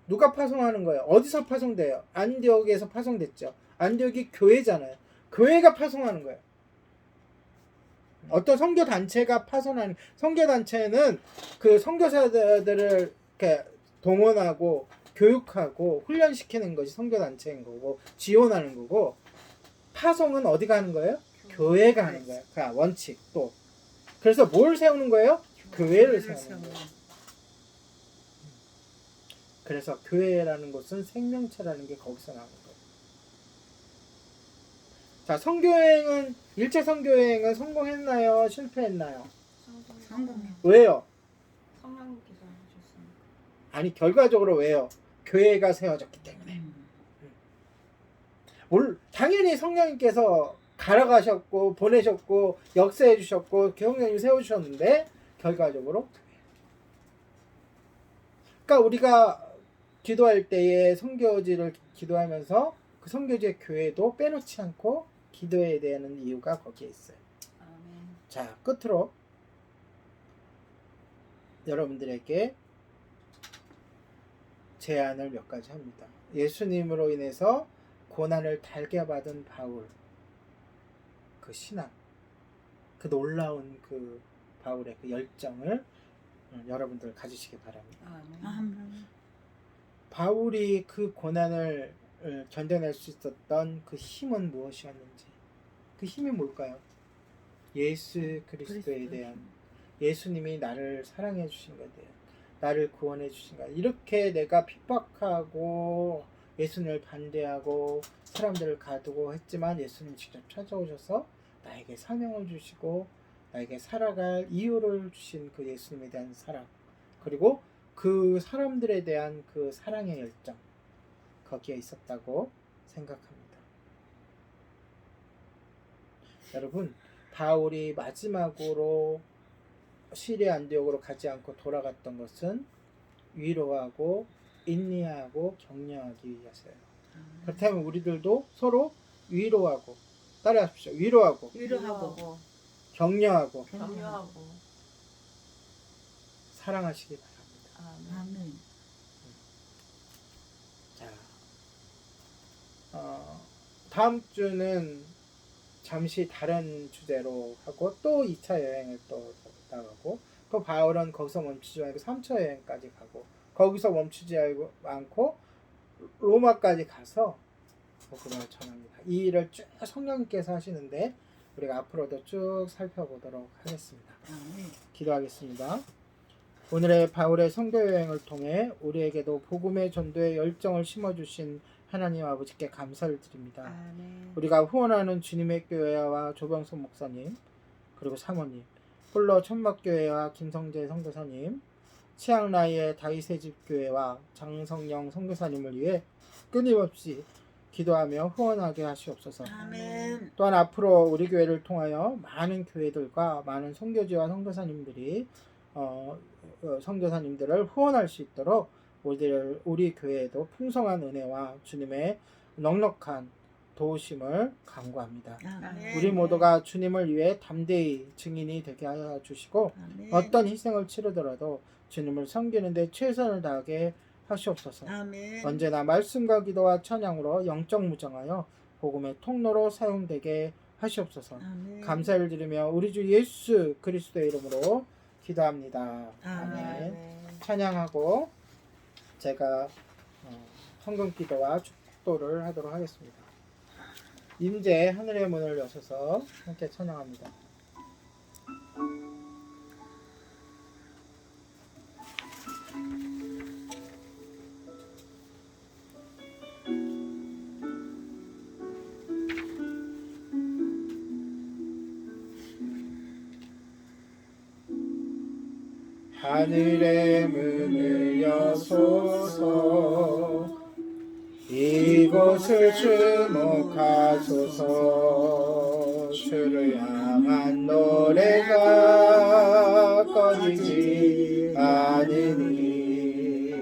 누가 파송하는 거예요? 어디서 파송돼요? 안디옥에서 파송됐죠. 안디옥이 교회잖아요. 교회가 파송하는 거예요. 어떤 선교 단체가 파송하는, 선교 단체는 그 선교사들을 이렇게 동원하고 교육하고 훈련시키는 것이 선교 단체인 거고 지원하는 거고, 파송은 어디가 하는 거예요? 교회가 하는 거예요. 그 원칙 또. 그래서 뭘 세우는 거예요? 교회를 세우는 거예요. 그래서 교회라는 것은 생명체라는 게 거기서 나오는 거예요. 자, 선교여행은 1차 선교여행은 성공했나요? 실패했나요? 성공해. 왜요? 성령님께서 해주셨으니까. 아니, 결과적으로 왜요? 교회가 세워졌기 때문에. 당연히 성령님께서 갈아가셨고 보내셨고 역사해 주셨고 성령님 세워주셨는데 결과적으로 그러니까 우리가 기도할 때에 선교지를 기도하면서 그 선교지의 교회도 빼놓지 않고 기도해야 되는 이유가 거기에 있어요. 아멘. 자, 끝으로 여러분들에게 제안을 몇 가지 합니다. 예수님으로 인해서 고난을 달게 받은 바울, 그 신앙, 그 놀라운 그 바울의 그 열정을 여러분들 가지시기 바랍니다. 아멘. 아멘. 바울이 그 고난을 견뎌낼 수 있었던 그 힘은 무엇이었는지, 그 힘이 뭘까요? 예수 그리스도에 대한, 예수님이 나를 사랑해 주신 것에 대한, 나를 구원해 주신 것, 이렇게 내가 핍박하고 예수님을 반대하고 사람들을 가두고 했지만 예수님 직접 찾아오셔서 나에게 사명을 주시고 나에게 살아갈 이유를 주신 그 예수님에 대한 사랑, 그리고 그 사람들에 대한 그 사랑의 열정, 거기에 있었다고 생각합니다. 여러분, 바울이 마지막으로 시리아 안디옥으로 가지 않고 돌아갔던 것은 위로하고 인내하고 격려하기 위해서요. 그렇다면 우리들도 서로 위로하고, 따라하십시오. 위로하고 위로하고 격려하고 격려하고. 사랑하시기 바랍니다. 아멘. 아멘. 자, 다음 주는 잠시 다른 주제로 하고 또 2차 여행을 또 나가고, 또 바울은 거기서 멈추지 않고 3차 여행까지 가고, 거기서 멈추지 않고 로마까지 가서 복음을 전합니다. 이 일을 쭉 성령님께서 하시는데 우리가 앞으로도 쭉 살펴보도록 하겠습니다. 아멘. 기도하겠습니다. 오늘의 바울의 선교 여행을 통해 우리에게도 복음의 전도의 열정을 심어주신 하나님 아버지께 감사를 드립니다. 아멘. 우리가 후원하는 주님의 교회와 조병선 목사님, 그리고 사모님, 홀로 천막교회와 김성재 선교사님, 치앙라이의 다윗의 집 교회와 장성영 선교사님을 위해 끊임없이 기도하며 후원하게 하시옵소서. 아멘. 또한 앞으로 우리 교회를 통하여 많은 교회들과 많은 선교지와 선교사님들이 선교사님들을 후원할 수 있도록 우리 교회에도 풍성한 은혜와 주님의 넉넉한 도우심을 간구합니다. 아멘. 우리 모두가 주님을 위해 담대히 증인이 되게 하여 주시고 아멘. 어떤 희생을 치르더라도 주님을 섬기는 데 최선을 다하게 하시옵소서. 아멘. 언제나 말씀과 기도와 찬양으로 영적 무장하여 복음의 통로로 사용되게 하시옵소서. 아멘. 감사를 드리며 우리 주 예수 그리스도의 이름으로 기도합니다. 아멘. 아멘. 찬양하고 제가 헌금 기도와 축도를 하도록 하겠습니다. 임재 하늘의 문을 여셔서 함께 찬양합니다. 하늘의 문을 여소서 이곳을 주목하소서 주를 향한 노래가 꺼지지 않으니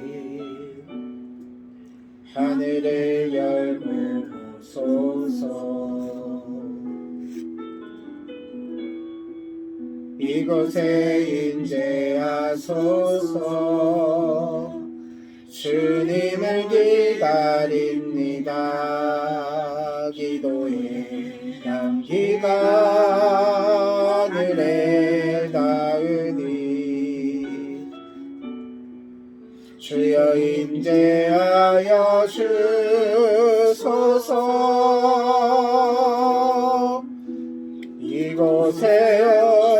하늘을 열고소서 이곳에 임재하소서 주님을 기다립니다. 기도의 향기가 하늘에 닿으니 주여 임재하여 주소서 이곳에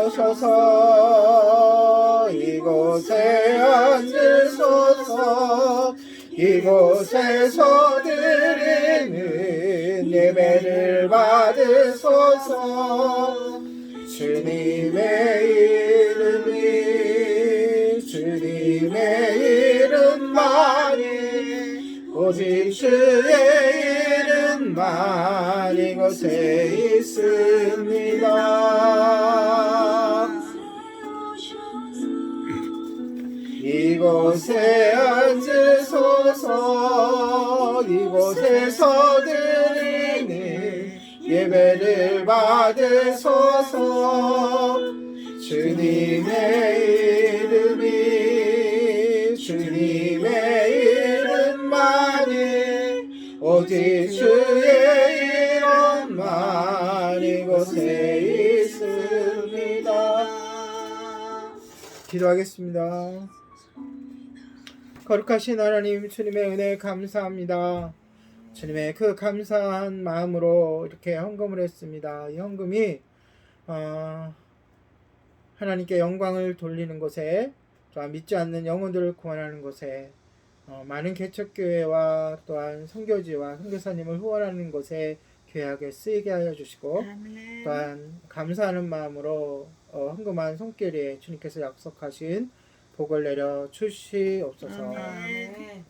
오셔서 이곳에 앉으소서 이곳에서 드리는 예배를 받으소서. 주님의 이름만이 오직 주의 이름만 이곳에 있습니다. 이곳에 앉으소서. 이곳에서 드리는 예배를 받으소서. 주님의 이름만이 오직 주의 이름만 이곳에 있습니다. 기도하겠습니다. 거룩하신 하나님, 주님의 은혜에 감사합니다. 주님의 그 감사한 마음으로 이렇게 헌금을 했습니다. 이 헌금이 하나님께 영광을 돌리는 곳에, 또한 믿지 않는 영혼들을 구원하는 곳에, 많은 개척교회와 또한 선교지와 선교사님을 후원하는 곳에 귀하게 쓰이게 하여 주시고, 아멘. 또한 감사하는 마음으로 헌금한 손길에 주님께서 약속하신 복을 내려 주시옵소서. 아멘.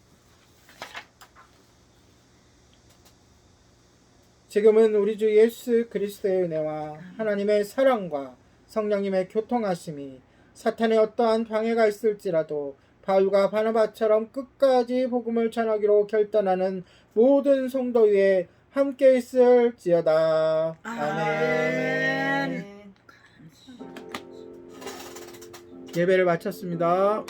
지금은 우리 주 예수 그리스도의 은혜와 하나님의 사랑과 성령님의 교통하심이 사탄의 어떠한 방해가 있을지라도 바울과 바나바처럼 끝까지 복음을 전하기로 결단하는 모든 성도 위에 함께 있을지어다. 아멘. 예배를 마쳤습니다.